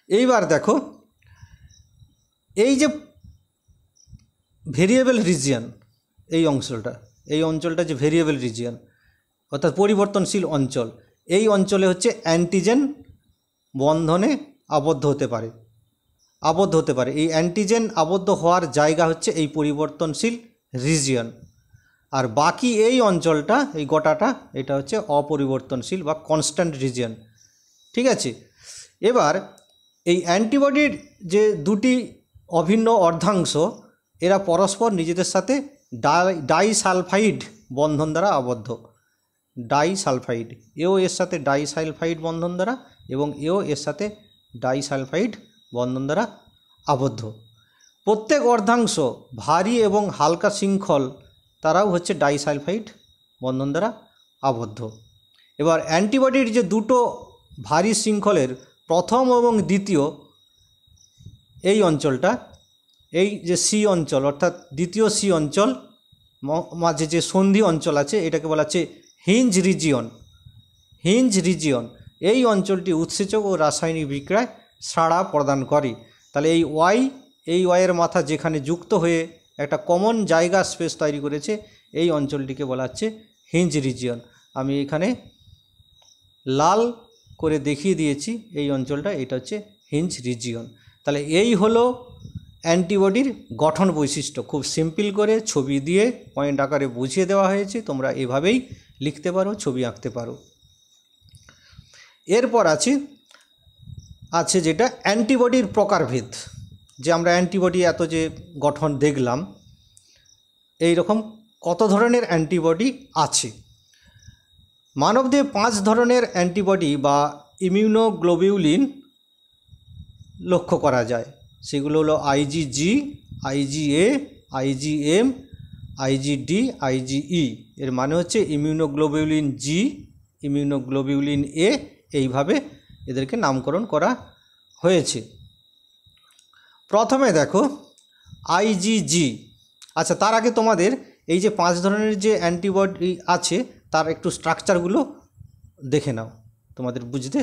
S1: এইবার দেখো এই যে ভেরিয়েবল রিজিয়ন, এই অঞ্চলটা যে ভেরিয়েবল রিজিয়ন অর্থাৎ পরিবর্তনশীল অঞ্চল, এই অঞ্চলে হচ্ছে অ্যান্টিজেন বন্ধনে আবদ্ধ হতে পারে। এই অ্যান্টিজেন আবদ্ধ হওয়ার জায়গা হচ্ছে এই পরিবর্তনশীল রিজিয়ন। আর বাকি এই অঞ্চলটা, এই গোটাটা, এটা হচ্ছে অপরিবর্তনশীল বা কনস্ট্যান্ট রিজিয়ন। ঠিক আছে। এবার এই অ্যান্টিবডির যে দুটি অভিন্ন অর্ধাংশ, এরা পরস্পর নিজেদের সাথে ডাইসালফাইড বন্ধন দ্বারা আবদ্ধ। ডাইসালফাইড, এও এর সাথে ডাইসালফাইড বন্ধন দ্বারা এবং এও এর সাথে ডাইসালফাইড বন্ধন দ্বারা আবদ্ধ। প্রত্যেক অর্ধাংশ ভারী এবং হালকা শৃঙ্খল, তারাও হচ্ছে ডাইসালফাইড বন্ধন দ্বারা আবদ্ধ। এবার অ্যান্টিবডির যে দুটো ভারী শৃঙ্খলের প্রথম এবং দ্বিতীয় এই অঞ্চলটা, এই যে সি অঞ্চল অর্থাৎ দ্বিতীয় সি অঞ্চল মাঝে যে সন্ধি অঞ্চল আছে, এটাকে বলা হচ্ছে হিঞ্জ রিজিয়ন। এই অঞ্চলটি উৎসেচক ও রাসায়নিক বিক্রিয়ায় সাড়া প্রদান করে। তাহলে এই ওয়াইয়ের মাথা যেখানে যুক্ত হয়ে একটা কমন জায়গা স্পেস তৈরি করেছে, এই অঞ্চলটিকে বলা হচ্ছে হিঞ্জ রিজিয়ন। আমি এখানে লাল করে দেখিয়ে দিয়েছি এই অঞ্চলটা, এটা হচ্ছে হিঞ্জ রিজিয়ন। তাহলে এই হলো অ্যান্টিবডির গঠন বৈশিষ্ট্য। খুব সিম্পল করে ছবি দিয়ে পয়েন্ট আকারে বুঝিয়ে দেওয়া হয়েছে, তোমরা এভাবেই লিখতে পারো, ছবি আঁকতে পারো। এরপর আছে যেটা অ্যান্টিবডির প্রকারভেদ, যে আমরা অ্যান্টিবডি এত যে গঠন দেখলাম, এই রকম কত ধরনের অ্যান্টিবডি আছে। মানবদেহে 5 ধরনের অ্যান্টিবডি বা ইমিউনোগ্লোবিউলিন লক্ষ্য করা যায়। সেগুলো হলো আইজিজি, আইজিএ, আইজিএম, আইজিডি, আইজিই। এর মানে হচ্ছে ইমিউনোগ্লোবিউলিন জি, ইমিউনোগ্লোবিউলিন এ, এইভাবে এদেরকে নামকরণ করা হয়েছে। প্রথমে দেখো আইজিজি। আচ্ছা, তার আগে তোমাদের এই যে 5 ধরনের যে অ্যান্টিবডি আছে তার একটু স্ট্রাকচারগুলো দেখে নাও, তোমাদের বুঝতে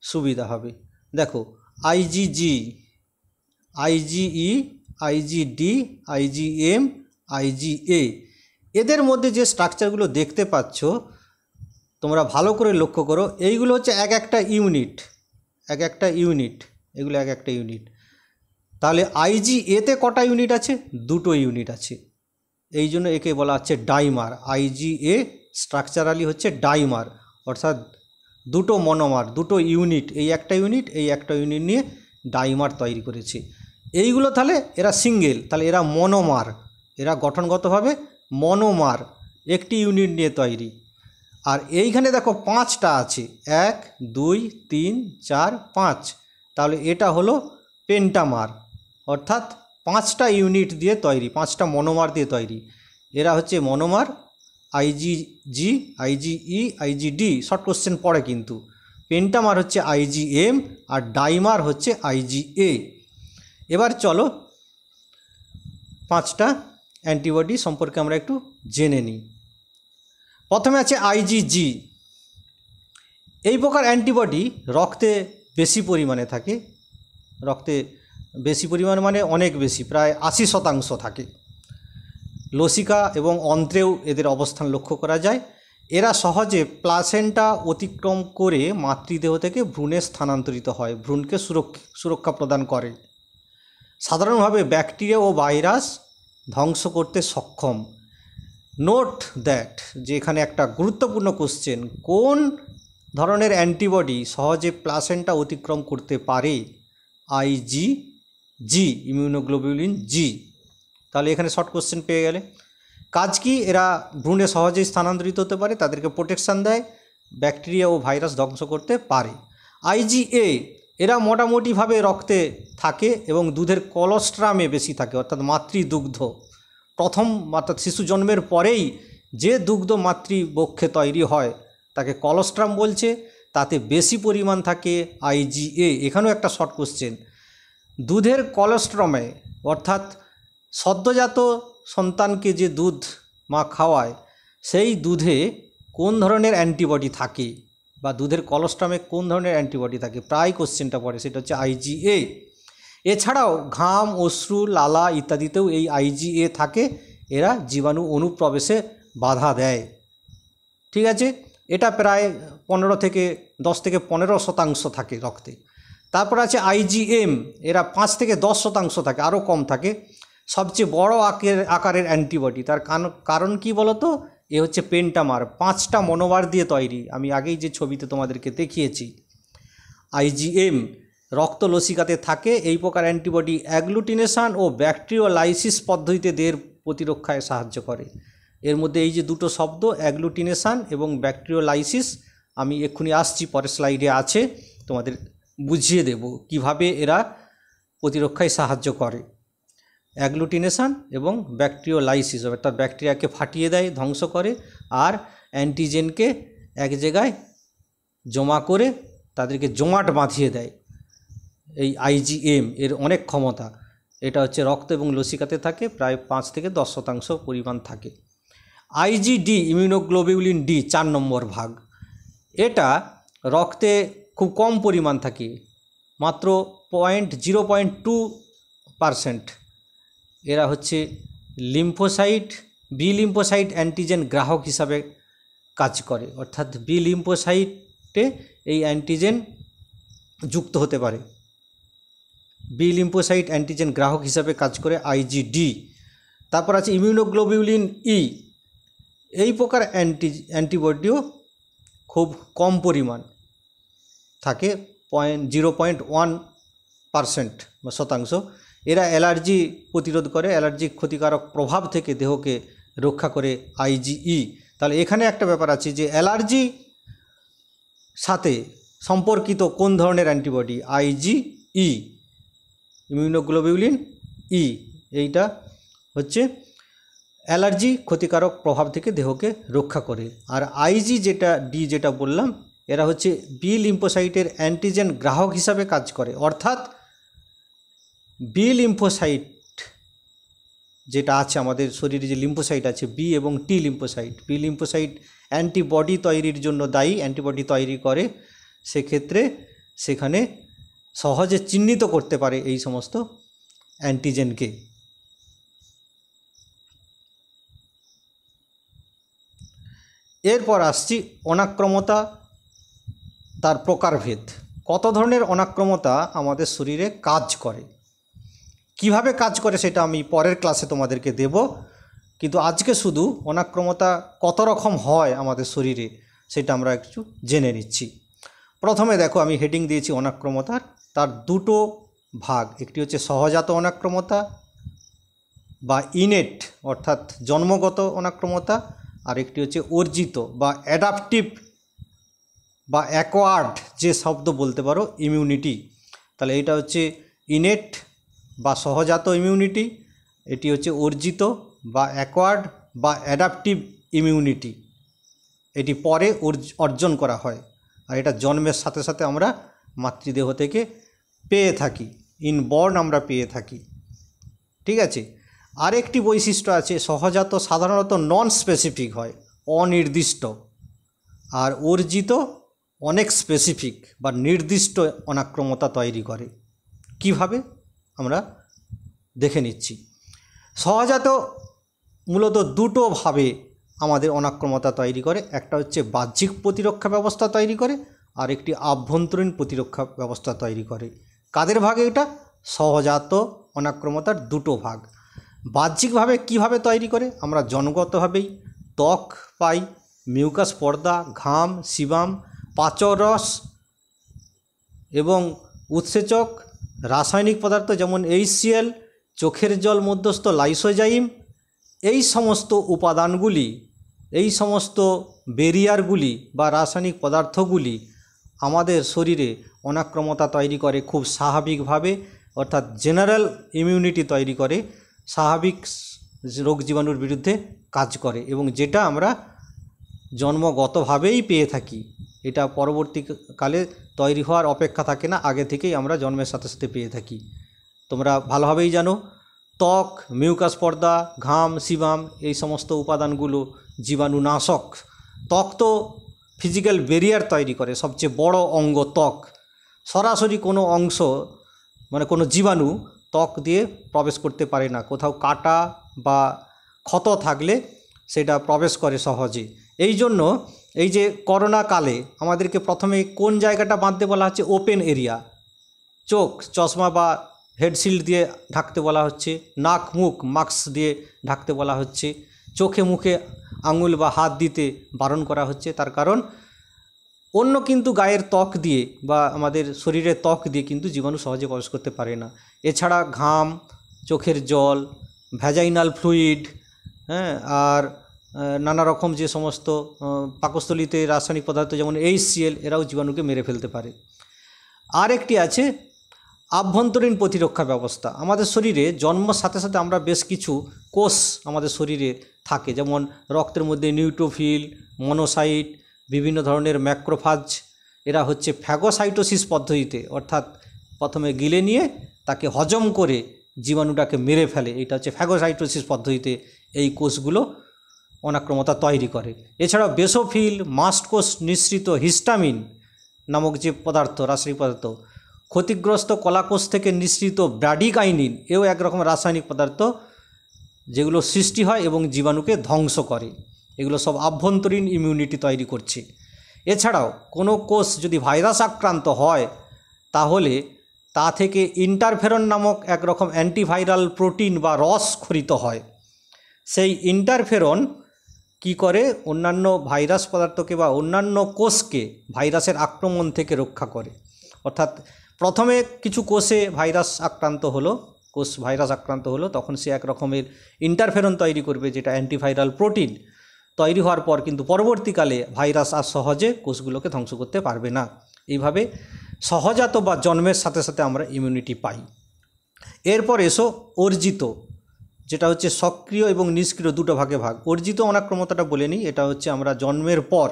S1: সুবিধা হবে। দেখো আইজিজি, আইজিই, আইজিডি, আইজিএম, আইজিএ, এদের মধ্যে যে স্ট্রাকচারগুলো দেখতে পাচ্ছ তোমরা ভালো করে লক্ষ্য করো। এইগুলো হচ্ছে এক একটা ইউনিট, এগুলো এক একটা ইউনিট। তাহলে আইজিএতে কটা ইউনিট আছে? 2টো ইউনিট আছে, এই জন্য একে বলা হচ্ছে ডাইমার। আইজিএ স্ট্রাকচারালি হচ্ছে ডাইমার, অর্থাৎ 2টো মনোমার, 2টো ইউনিট, এই একটা ইউনিট নিয়ে ডাইমার তৈরি করেছে। এইগুলো তাহলে এরা সিঙ্গেল, তাহলে এরা মনোমার, এরা গঠনগতভাবে মনোমার, একটি ইউনিট নিয়ে তৈরি। আর এইখানে দেখো 5টা আছে, 1 2 3 4 5, তাহলে এটা হলো পেন্টামার, অর্থাৎ 5টা ইউনিট দিয়ে তৈরি, 5টা মনোমার দিয়ে তৈরি। এরা হচ্ছে monomer. IgG, IgE, আইজিডি, short question পড়ে কিন্তু। পেন্টামার হচ্ছে IgM আর ডাইমার হচ্ছে IgA। এবার চলো 5টা অ্যান্টিবডি সম্পর্কে আমরা একটু জেনে নিই। প্রথমে আছে IgG। এই প্রকার অ্যান্টিবডি রক্তে বেশি পরিমাণে থাকে, রক্তে বেশি পরিমাণ মানে অনেক বেশি, প্রায় 80% থাকে। লসিকা এবং অন্ত্রেও এদের অবস্থান লক্ষ্য করা যায়। এরা সহজে প্লাসেন্টা অতিক্রম করে মাতৃদেহ থেকে ভ্রূণে স্থানান্তরিত হয়, ভ্রূণকে সুরক্ষা প্রদান করে। সাধারণভাবে ব্যাকটেরিয়া ও ভাইরাস ধ্বংস করতে সক্ষম। নোট দ্যাট, যে এখানে একটা গুরুত্বপূর্ণ কোশ্চেন, কোন ধরনের অ্যান্টিবডি সহজে প্লাসেন্টা অতিক্রম করতে পারে? IgG, ইমিউনোগ্লোবিউলিন জি। তাহলে এখানে শর্ট কোশ্চেন পেয়ে গেলে। কাজ কি? এরা ভ্রূণে সহজেই স্থানান্তরিত হতে পারে, তাদেরকে প্রোটেকশান দেয়, ব্যাকটেরিয়া ও ভাইরাস ধ্বংস করতে পারে। IgA, এরা মোটামুটিভাবে রক্তে থাকে এবং দুধের কলোস্ট্রামে বেশি থাকে, অর্থাৎ মাতৃদুগ্ধ। প্রথম অর্থাৎ শিশু জন্মের পরেই যে দুগ্ধ মাতৃবক্ষে তৈরি হয় তাকে কলোস্ট্রাম বলছে, তাতে বেশি পরিমাণ থাকে IgA। এখানেও একটা শর্ট কোশ্চেন, দুধের কলোস্ট্রামে অর্থাৎ সদ্যজাত সন্তানকে যে দুধ মা খাওয়ায় সেই দুধে কোন ধরনের অ্যান্টিবডি থাকে, বা দুধের কলোস্ট্রামে কোন ধরনের অ্যান্টিবডি থাকে, প্রায় কোশ্চেনটা পড়ে, সেটা হচ্ছে IgA। এছাড়াও ঘাম, অশ্রু, লালা ইত্যাদিতেও এই IgA থাকে। এরা জীবাণু অনুপ্রবেশে বাধা দেয়। ঠিক আছে, এটা প্রায় 10 থেকে 15% থাকে রক্তে। তারপর আছে IgM, এরা 5 থেকে 10% থাকে, আরও কম থাকে। সবচেয়ে বড় আকারের অ্যান্টিবডি, তার কারণ কি বলতো? এ হচ্ছে পেন্টামার, 5টা মনোমার দিয়ে তৈরি। আমি আগেই যে ছবিতে তোমাদেরকে দেখিয়েছি। IgM রক্ত লসিকাতে থাকে। এই প্রকার অ্যান্টিবডি অ্যাগ্লুটিনেশন ও ব্যাকটেরিওলাইসিস পদ্ধতিতে দেহের প্রতিরক্ষায় সাহায্য করে। এর মধ্যে এই যে দুটো শব্দ, অ্যাগ্লুটিনেশন এবং ব্যাকটেরিওলাইসিস, আমি এক্ষুনি আসছি, পরের স্লাইডে আছে, তোমাদের বুঝিয়ে দেব কিভাবে এরা প্রতিরক্ষায় সাহায্য করে। অ্যাগ্লুটিনেশন এবং ব্যাকটেরিওলাইসিস, অর্থাৎ ব্যাকটেরিয়াকে ফাটিয়ে দেয়, ধ্বংস করে, আর অ্যান্টিজেনকে এক জায়গায় জমা করে তাদেরকে জমাট বাঁধিয়ে দেয়। এই IgM এর অনেক ক্ষমতা। এটা হচ্ছে রক্ত এবং লসিকাতে থাকে, প্রায় 5 থেকে 10% পরিমাণ থাকে। IgD, ইমিউনোগ্লোবিউলিন ডি, 4 নম্বর ভাগ। এটা রক্তে খুব কম পরিমাণ থাকে, মাত্র 0.2%। এরা হচ্ছে লিম্ফোসাইট, বি লিম্ফোসাইট অ্যান্টিজেন গ্রাহক হিসাবে কাজ করে, অর্থাৎ বি লিম্ফোসাইটে এই অ্যান্টিজেন যুক্ত হতে পারে। বি লিম্ফোসাইট অ্যান্টিজেন গ্রাহক হিসাবে কাজ করে IgD। তারপর আছে ইমিউনোগ্লোবিউলিন ই। এই প্রকার অ্যান্টিবডিও খুব কম পরিমাণ থাকে, 0.1% এরা অ্যালার্জি প্রতিরোধ করে, অ্যালার্জির ক্ষতিকারক প্রভাব থেকে দেহকে রক্ষা করে IgE। তাহলে এখানে একটা ব্যাপার আছে যে অ্যালার্জি সাথে সম্পর্কিত কোন ধরনের অ্যান্টিবডি? IgE, ইমিউনোগ্লোবিউলিন ই। এইটা হচ্ছে অ্যালার্জি ক্ষতিকারক প্রভাব থেকে দেহকে রক্ষা করে। আর যেটা বললাম, এরা হচ্ছে বি লিম্ফোসাইটের অ্যান্টিজেন গ্রাহক হিসাবে কাজ করে, অর্থাৎ বি লিম্ফোসাইট যেটা আছে আমাদের শরীরে, যে লিম্ফোসাইট আছে বি এবং T lymphocyte, B lymphocyte antibody তৈরির জন্য দায়ী, অ্যান্টিবডি তৈরি করে। সেক্ষেত্রে সেখানে সহজে চিহ্নিত করতে পারে এই সমস্ত অ্যান্টিজেনকে। এরপর আসছি অনাক্রমতা, তার প্রকারভেদ। কত ধরনের অনাক্রমতা আমাদের শরীরে কাজ করে, কিভাবে কাজ করে সেটা আমি পরের ক্লাসে তোমাদেরকে দেব, কিন্তু আজকে শুধু অনাক্রমতা কত রকম হয় আমাদের শরীরে সেটা আমরা একটু জেনে নিচ্ছি। প্রথমে দেখো, আমি হেডিং দিয়েছি অনাক্রমতার, তার দুটো ভাগ। একটি হচ্ছে সহজাত অনাক্রমতা বা ইনেট অর্থাৎ জন্মগত অনাক্রমতা, আর একটি হচ্ছে অর্জিত বা অ্যাডাপটিভ বা অ্যাকোয়ার্ড, যে শব্দ বলতে পারো, ইমিউনিটি। তাহলে এটা হচ্ছে ইনেট বা সহজাত ইমিউনিটি, এটি হচ্ছে অর্জিত বা অ্যাকোয়ার্ড বা অ্যাডাপটিভ ইমিউনিটি, এটি পরে অর্জন করা হয়। আর এটা জন্মের সাথে সাথে আমরা মাতৃদেহ থেকে পেয়ে থাকি, ইনবর্ন আমরা পেয়ে থাকি। ঠিক আছে, আরেকটি বৈশিষ্ট্য আছে, সহজাত সাধারণত নন স্পেসিফিক হয়, অনির্দিষ্ট, আর অর্জিত অনেক স্পেসিফিক বা নির্দিষ্ট অনাক্রমতা তৈরি করে। কিভাবে আমরা দেখে নিচ্ছি। সহজাত মূলত দুটোভাবে আমাদের অনাক্রমতা তৈরি করে, একটা হচ্ছে বাহ্যিক প্রতিরক্ষা ব্যবস্থা তৈরি করে, আর একটি আভ্যন্তরীণ প্রতিরক্ষা ব্যবস্থা তৈরি করে। কাদের ভাগে এটা? সহজাত অনাক্রমতার দুটো ভাগ। বাহ্যিকভাবে কিভাবে তৈরি করে? আমরা জন্মগতভাবেই ত্বক পাই, মিউকাস পর্দা, ঘাম, সিবাম, পাচরস এবং উৎসেচক, রাসায়নিক পদার্থ যেমন HCl, চোখের জল মধ্যস্থ লাইসোজাইম, এই সমস্ত উপাদানগুলি, এই সমস্ত ব্যারিয়ারগুলি বা রাসায়নিক পদার্থগুলি আমাদের শরীরে অনাক্রমতা তৈরি করে খুব স্বাভাবিকভাবে, অর্থাৎ জেনারেল ইমিউনিটি তৈরি করে, স্বাভাবিক রোগ জীবাণুর বিরুদ্ধে কাজ করে, এবং যেটা আমরা জন্মগতভাবেই পেয়ে থাকি। এটা পরবর্তীকালে তৈরি হওয়ার অপেক্ষা থাকে না, আগে থেকেই আমরা জন্মের সাথে সাথে পেয়ে থাকি। তোমরা ভালোভাবেই জানো ত্বক, মিউকাস পর্দা, ঘাম, সিবাম এই সমস্ত উপাদানগুলো জীবাণুনাশক। ত্বক তো ফিজিক্যাল ব্যারিয়ার তৈরি করে, সবচেয়ে বড় অঙ্গ ত্বক। সরাসরি কোনো অংশ মানে কোনো জীবাণু ত্বক দিয়ে প্রবেশ করতে পারে না, কোথাও কাটা বা ক্ষত থাকলে সেটা প্রবেশ করে সহজে। এই জন্য এই যে করোনা কালে আমাদেরকে প্রথমে কোন জায়গাটা বাঁধতে বলা হচ্ছে? Open area. চোখ চশমা বা হেডশিল্ড দিয়ে ঢাকতে বলা হচ্ছে, নাক মুখ মাস্ক দিয়ে ঢাকতে বলা হচ্ছে, চোখে মুখে আঙুল বা হাত দিতে বারণ করা হচ্ছে। তার কারণ অন্য কিন্তু গায়ের ত্বক দিয়ে বা আমাদের শরীরের ত্বক দিয়ে কিন্তু জীবাণু সহজে প্রবেশ করতে পারে না। এছাড়া ঘাম, চোখের জল, ভ্যাজাইনাল ফ্লুইড, আর নানা রকম যে সমস্ত পাকস্থলীতে রাসায়নিক পদার্থ যেমন HCl, এরাও জীবাণুকে মেরে ফেলতে পারে। আর একটি আছে আভ্যন্তরীণ প্রতিরক্ষা ব্যবস্থা। আমাদের শরীরে জন্মের সাথে সাথে আমরা বেশ কিছু কোষ আমাদের শরীরে থাকে, যেমন রক্তের মধ্যে নিউট্রোফিল, মনোসাইট, বিভিন্ন ধরনের ম্যাক্রোফাজ। এরা হচ্ছে ফ্যাগোসাইটোসিস পদ্ধতিতে, অর্থাৎ প্রথমে গিলে নিয়ে তাকে হজম করে জীবাণুটাকে মেরে ফেলে। এটা হচ্ছে ফ্যাগোসাইটোসিস পদ্ধতিতে এই কোষগুলো অনাক্রমতা তৈরি করে। এছাড়াও বেসোফিল, মাস্ট কোষ নিঃসৃত হিস্টামিন নামক যে পদার্থ, রাসায়নিক পদার্থ, ক্ষতিগ্রস্ত কলাকোষ থেকে নিঃসৃত ব্র্যাডিকাইনিন, এও একরকম রাসায়নিক পদার্থ যেগুলো সৃষ্টি হয় এবং জীবাণুকে ধ্বংস করে। এগুলো সব আভ্যন্তরীণ ইমিউনিটি তৈরি করছে। এছাড়াও কোনো কোষ যদি ভাইরাস আক্রান্ত হয় তাহলে তা থেকে ইন্টারফেরন নামক একরকম অ্যান্টিভাইরাল প্রোটিন বা রস ক্ষরিত হয়। সেই ইন্টারফেরন কি করে? অন্যান্য ভাইরাস পদার্থকে বা অন্যান্য কোষকে ভাইরাসের আক্রমণ থেকে রক্ষা করে। অর্থাৎ প্রথমে কিছু কোষে ভাইরাস আক্রান্ত হলো, কোষ ভাইরাস আক্রান্ত হলো, তখন সে এক রকমের ইন্টারফেরন তৈরি করবে, যেটা অ্যান্টিভাইরাল প্রোটিন। তৈরি হওয়ার পর কিন্তু পরবর্তীকালে ভাইরাস আর সহজে কোষগুলোকে ধ্বংস করতে পারবে না। এইভাবে সহজাত বা জন্মের সাথে সাথে আমরা ইমিউনিটি পাই। এরপর এসো অর্জিত, যেটা হচ্ছে সক্রিয় এবং নিষ্ক্রিয় দুটো ভাগে ভাগ। অর্জিত অনাক্রমতাটা বলে নিই। এটা হচ্ছে আমরা জন্মের পর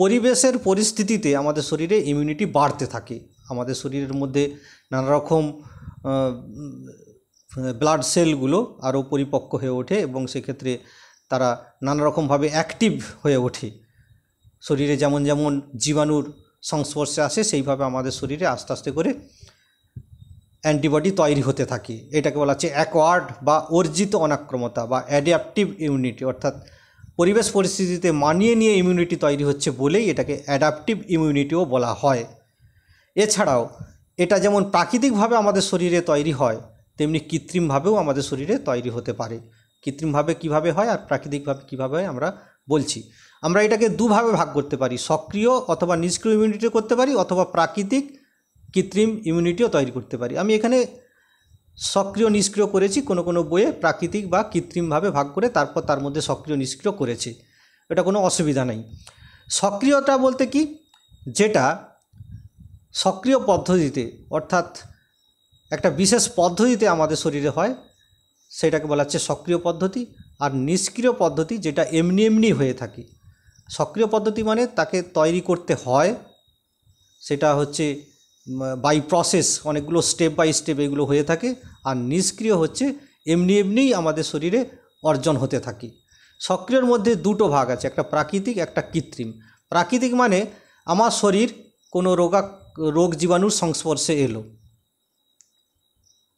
S1: পরিবেশের পরিস্থিতিতে আমাদের শরীরে ইমিউনিটি বাড়তে থাকে। আমাদের শরীরের মধ্যে নানা রকম ব্লাড সেলগুলো আরও পরিপক্ক হয়ে ওঠে এবং সেক্ষেত্রে তারা নানা রকমভাবে অ্যাক্টিভ হয়ে ওঠে। শরীরে যেমন যেমন জীবাণুর সংস্পর্শে আসে সেইভাবে আমাদের শরীরে আস্তে আস্তে করে অ্যান্টিবডি তৈরি হতে থাকে। এটাকে বলা হচ্ছে অ্যাকোয়ার্ড বা অর্জিত অনাক্রমতা বা অ্যাডাপটিভ ইমিউনিটি, অর্থাৎ পরিবেশ পরিস্থিতিতে মানিয়ে নিয়ে ইমিউনিটি তৈরি হচ্ছে বলেই এটাকে অ্যাডাপটিভ ইমিউনিটিও বলা হয়। এছাড়াও এটা যেমন প্রাকৃতিকভাবে আমাদের শরীরে তৈরি হয়, তেমনি কৃত্রিমভাবেও আমাদের শরীরে তৈরি হতে পারে। কৃত্রিমভাবে কিভাবে হয় আর প্রাকৃতিকভাবে কিভাবে হয় আমরা বলছি। আমরা এটাকে দুভাবে ভাগ করতে পারি, সক্রিয় অথবা নিষ্ক্রিয় ইমিউনিটিও করতে পারি, অথবা প্রাকৃতিক কৃত্রিম ইমিউনিটিও তৈরি করতে পারি। আমি এখানে সক্রিয় নিষ্ক্রিয় করেছি, কোনো কোনো বইয়ে প্রাকৃতিক বা কৃত্রিমভাবে ভাগ করে তারপর তার মধ্যে সক্রিয় নিষ্ক্রিয় করেছে, এটা কোনো অসুবিধা নেই। সক্রিয়তা বলতে কি? যেটা সক্রিয় পদ্ধতিতে, অর্থাৎ একটা বিশেষ পদ্ধতিতে আমাদের শরীরে হয়, সেটাকে বলা হচ্ছে সক্রিয় পদ্ধতি। আর নিষ্ক্রিয় পদ্ধতি যেটা এমনি এমনি হয়ে থাকে। সক্রিয় পদ্ধতি মানে তাকে তৈরি করতে হয় সেটা হচ্ছে বাই প্রসেস, অনেকগুলো স্টেপ বাই স্টেপ এগুলো হয়ে থাকে। আর নিষ্ক্রিয় হচ্ছে এমনি এমনিই আমাদের শরীরে অর্জন হতে থাকে। সক্রিয়র মধ্যে দুটো ভাগ আছে, একটা প্রাকৃতিক, একটা কৃত্রিম। প্রাকৃতিক মানে আমার শরীর কোনো রোগ জীবাণুর সংস্পর্শে এলো,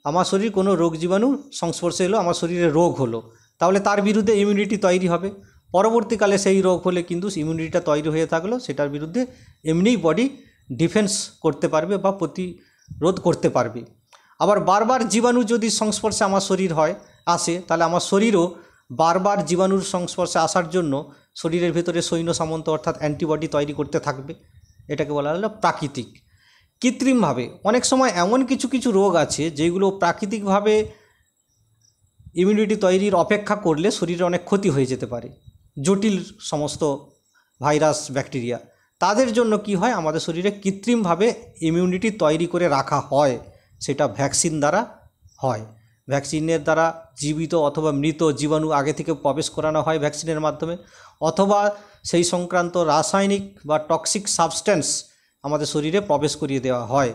S1: আমার শরীর কোনো রোগ জীবাণুর সংস্পর্শে এলো, আমার শরীরে রোগ হলো, তাহলে তার বিরুদ্ধে ইমিউনিটি তৈরি হবে। পরবর্তীকালে সেই রোগ হলে কিন্তু ইমিউনিটিটা তৈরি হয়ে থাকলো, সেটার বিরুদ্ধে এমনিই বডি ডিফেন্স করতে পারবে বা প্রতিরোধ করতে পারবে। আবার বারবার জীবাণু যদি সংস্পর্শে আমার শরীর আসে, তাহলে আমার শরীরও বারবার জীবাণুর সংস্পর্শে আসার জন্য শরীরের ভেতরে সৈন্য সামন্ত অর্থাৎ অ্যান্টিবডি তৈরি করতে থাকবে। এটাকে বলা হলো প্রাকৃতিক। কৃত্রিমভাবে অনেক সময় এমন কিছু কিছু রোগ আছে যেগুলো প্রাকৃতিকভাবে ইমিউনিটি তৈরির অপেক্ষা করলে শরীরে অনেক ক্ষতি হয়ে যেতে পারে, জটিল সমস্ত ভাইরাস ব্যাকটেরিয়া। তাদের জন্য কি হয়, আমাদের শরীরে কৃত্রিমভাবে ইমিউনিটি তৈরি করে রাখা হয়, সেটা ভ্যাকসিন দ্বারা হয়। ভ্যাকসিনের দ্বারা জীবিত অথবা মৃত জীবাণু আগে থেকে প্রবেশ করানো হয় ভ্যাকসিনের মাধ্যমে, অথবা সেই সংক্রান্ত রাসায়নিক বা টক্সিক সাবস্টেন্স আমাদের শরীরে প্রবেশ করিয়ে দেওয়া হয়,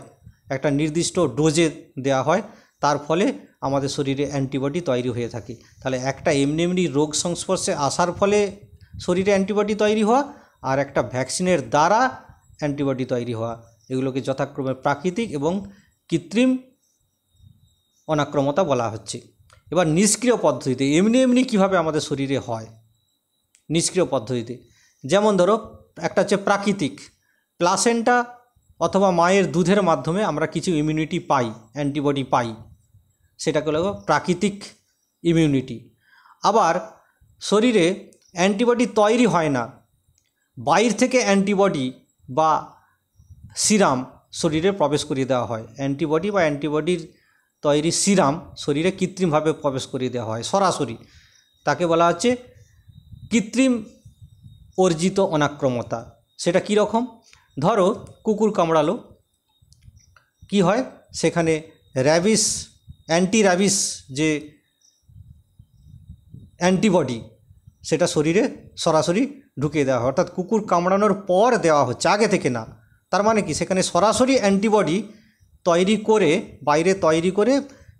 S1: একটা নির্দিষ্ট ডোজে দেওয়া হয়, তার ফলে আমাদের শরীরে অ্যান্টিবডি তৈরি হয়ে থাকে। তাহলে একটা এমনি এমনি রোগ সংস্পর্শে আসার ফলে শরীরে অ্যান্টিবডি তৈরি হওয়া, আর একটা ভ্যাকসিনের দ্বারা অ্যান্টিবডি তৈরি হওয়া, এগুলোকে যথাক্রমে প্রাকৃতিক এবং কৃত্রিম অনাক্রমতা বলা হচ্ছে। এবার নিষ্ক্রিয় পদ্ধতিতে এমনি এমনি কীভাবে আমাদের শরীরে হয়, নিষ্ক্রিয় পদ্ধতিতে যেমন ধরো একটা হচ্ছে প্রাকৃতিক, প্লাসেন্টা অথবা মায়ের দুধের মাধ্যমে আমরা কিছু ইমিউনিটি পাই, অ্যান্টিবডি পাই, সেটাকে হলো প্রাকৃতিক ইমিউনিটি। আবার শরীরে অ্যান্টিবডি তৈরি হয় না, বাইরে থেকে অ্যান্টিবডি বা সিরাম শরীরে প্রবেশ করিয়ে দেওয়া হয়। অ্যান্টিবডি বা অ্যান্টিবডির তৈরি সিরাম শরীরে কৃত্রিমভাবে প্রবেশ করিয়ে দেওয়া হয় সরাসরি, তাকে বলা হচ্ছে কৃত্রিম অর্জিত অনাক্রমতা। সেটা কী রকম, ধরো কুকুর কামড়ালো, কি হয়, সেখানে র্যাবিস, অ্যান্টি র্যাবিস যে অ্যান্টিবডি সেটা শরীরে সরাসরি ঢুকিয়ে দেওয়া হয়, অর্থাৎ কুকুর কামড়ানোর পর দেওয়া হচ্ছে, আগে থেকে না। তার মানে কি, সেখানে সরাসরি অ্যান্টিবডি তৈরি করে, বাইরে তৈরি করে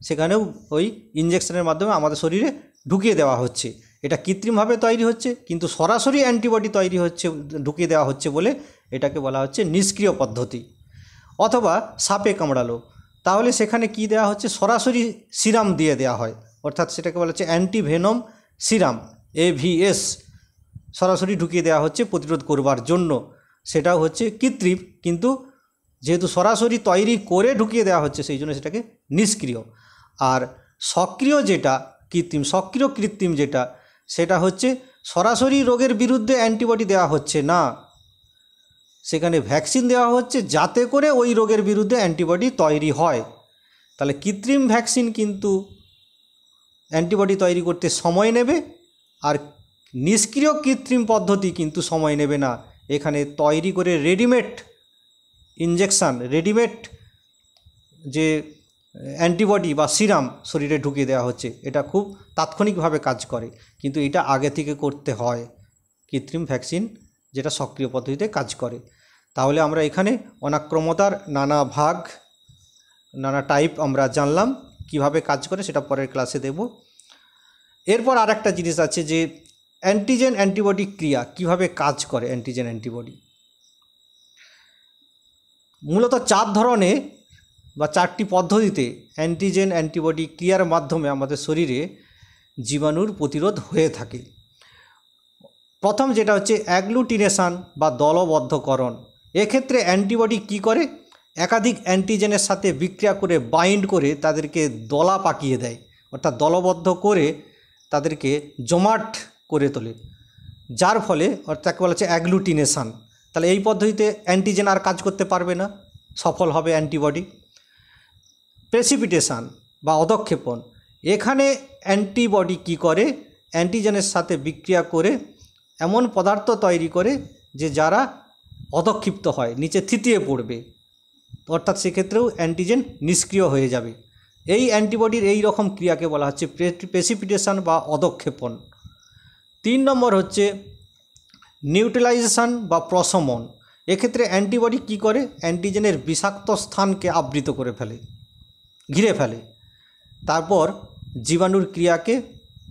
S1: সেখানেও ওই ইঞ্জেকশনের মাধ্যমে আমাদের শরীরে ঢুকিয়ে দেওয়া হচ্ছে। এটা কৃত্রিমভাবে তৈরি হচ্ছে, কিন্তু সরাসরি অ্যান্টিবডি তৈরি হচ্ছে, ঢুকিয়ে দেওয়া হচ্ছে বলে এটাকে বলা হচ্ছে নিষ্ক্রিয় পদ্ধতি। অথবা সাপে কামড়ালো, তাহলে সেখানে কি দেওয়া হচ্ছে, সরাসরি সিরাম দিয়ে দেওয়া হয়, অর্থাৎ সেটাকে বলা হচ্ছে অ্যান্টিভেনম সিরাম, AVS, সরাসরি ঢুকিয়ে দেওয়া হচ্ছে প্রতিরোধ করবার জন্য। সেটাও হচ্ছে কৃত্রিম, কিন্তু যেহেতু সরাসরি তৈরি করে ঢুকিয়ে দেওয়া হচ্ছে সেই জন্য সেটাকে নিষ্ক্রিয়। আর সক্রিয় যেটা কৃত্রিম, সক্রিয় কৃত্রিম যেটা, সেটা হচ্ছে সরাসরি রোগের বিরুদ্ধে অ্যান্টিবডি দেওয়া হচ্ছে না, সেখানে ভ্যাকসিন দেওয়া হচ্ছে যাতে করে ওই রোগের বিরুদ্ধে অ্যান্টিবডি তৈরি হয়। তাহলে কৃত্রিম ভ্যাকসিন কিন্তু অ্যান্টিবডি তৈরি করতে সময় নেবে, আর নিষ্ক্রিয় কৃত্রিম পদ্ধতি কিন্তু সময় নেবে না। এখানে তৈরি করে রেডিমেড ইঞ্জেকশান, রেডিমেড যে অ্যান্টিবডি বা সিরাম শরীরে ঢুকিয়ে দেওয়া হচ্ছে, এটা খুব তাৎক্ষণিকভাবে কাজ করে, কিন্তু এটা আগে থেকে করতে হয় কৃত্রিম ভ্যাকসিন, যেটা সক্রিয় পদ্ধতিতে কাজ করে। তাহলে আমরা এখানে অনাক্রমতার নানা ভাগ, নানা টাইপ আমরা জানলাম, কিভাবে কাজ করে সেটা পরের ক্লাসে দেব। এরপর আর একটা জিনিস আছে যে অ্যান্টিজেন অ্যান্টিবডি ক্রিয়া কিভাবে কাজ করে। অ্যান্টিজেন অ্যান্টিবডি মূলত 4 ধরনে বা 4টি পদ্ধতিতে অ্যান্টিজেন অ্যান্টিবডি ক্রিয়ার মাধ্যমে আমাদের শরীরে জীবাণুর প্রতিরোধ হয়ে থাকে। প্রথম যেটা হচ্ছে অ্যাগ্লুটিনেশন বা দলবদ্ধকরণ। এক্ষেত্রে অ্যান্টিবডি কি করে, একাধিক অ্যান্টিজেনের সাথে বিক্রিয়া করে বাইন্ড করে তাদেরকে দলা পাকিয়ে দেয়, অর্থাৎ দলবদ্ধ করে তাদেরকে জমাট করে তোলে, যার ফলে অর্থাৎ বলা হচ্ছে অ্যাগ্লুটিনেশন। তাহলে এই পদ্ধতিতে অ্যান্টিজেন আর কাজ করতে পারবে না, সফল হবে অ্যান্টিবডি। প্রেসিপিটেশন বা অধক্ষেপণ, এখানে অ্যান্টিবডি কি করে, অ্যান্টিজেনের সাথে বিক্রিয়া করে এমন পদার্থ তৈরি করে যে যারা অধক্ষিপ্ত হয়, নিচে থিতিয়ে পড়বে, অর্থাৎ সেক্ষেত্রেও অ্যান্টিজেন নিষ্ক্রিয় হয়ে যাবে। এই অ্যান্টিবডির এই রকম ক্রিয়াকে বলা হচ্ছে প্রেসিপিটেশন বা অধক্ষেপণ। 3 নম্বর হচ্ছে নিউট্রালাইজেশন বা প্রশমন। এক্ষেত্রে অ্যান্টিবডি কী করে? অ্যান্টিজেনের বিষাক্ত স্থানকে আবৃত করে ফেলে, ঘিরে ফেলে, তারপর জীবাণুর ক্রিয়াকে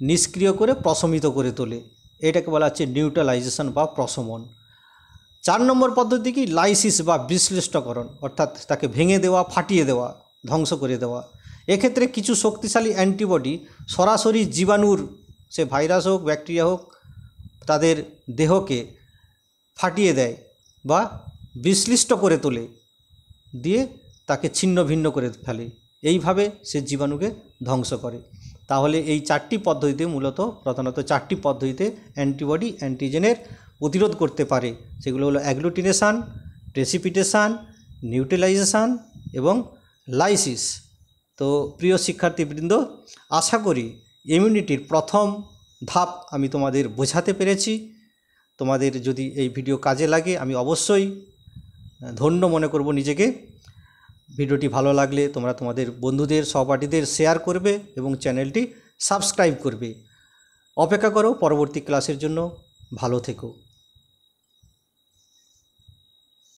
S1: নিষ্ক্রিয় করে প্রশমিত করে তোলে। এটাকে বলা হচ্ছে নিউট্রালাইজেশন বা প্রশমন। 4 নম্বর পদ্ধতি কি? লাইসিস বা বিশ্লিষ্টকরণ, অর্থাৎ তাকে ভেঙে দেওয়া, ফাটিয়ে দেওয়া, ধ্বংস করে দেওয়া। এক্ষেত্রে কিছু শক্তিশালী অ্যান্টিবডি সরাসরি জীবাণুর, সে ভাইরাস হোক ব্যাকটেরিয়া হোক, তাদের দেহকে ফাটিয়ে দেয় বা বিশ্লিষ্ট করে তোলে, দিয়ে তাকে ছিন্ন ভিন্ন করে ফেলে। এইভাবে সে জীবাণুকে ধ্বংস করে। তাহলে এই 4টি পদ্ধতিতে, মূলত প্রধানত 4টি পদ্ধতিতে অ্যান্টিবডি অ্যান্টিজেনের প্রতিরোধ করতে পারে। সেগুলো হলো অ্যাগ্লুটিনেশান, প্রেসিপিটেশান, নিউট্রালাইজেশান এবং লাইসিস। তো প্রিয় শিক্ষার্থীবৃন্দ, আশা করি ইমিউনিটির প্রথম ধাপ আমি তোমাদের বোঝাতে পেরেছি। তোমাদের যদি এই ভিডিও কাজে লাগে আমি অবশ্যই ধন্য মনে করব নিজেকে। ভিডিওটি ভালো লাগলে তোমরা তোমাদের বন্ধুদের, সহপাঠীদের শেয়ার করবে এবং চ্যানেলটি সাবস্ক্রাইব করবে। অপেক্ষা করো পরবর্তী ক্লাসের জন্য। ভালো থেকো।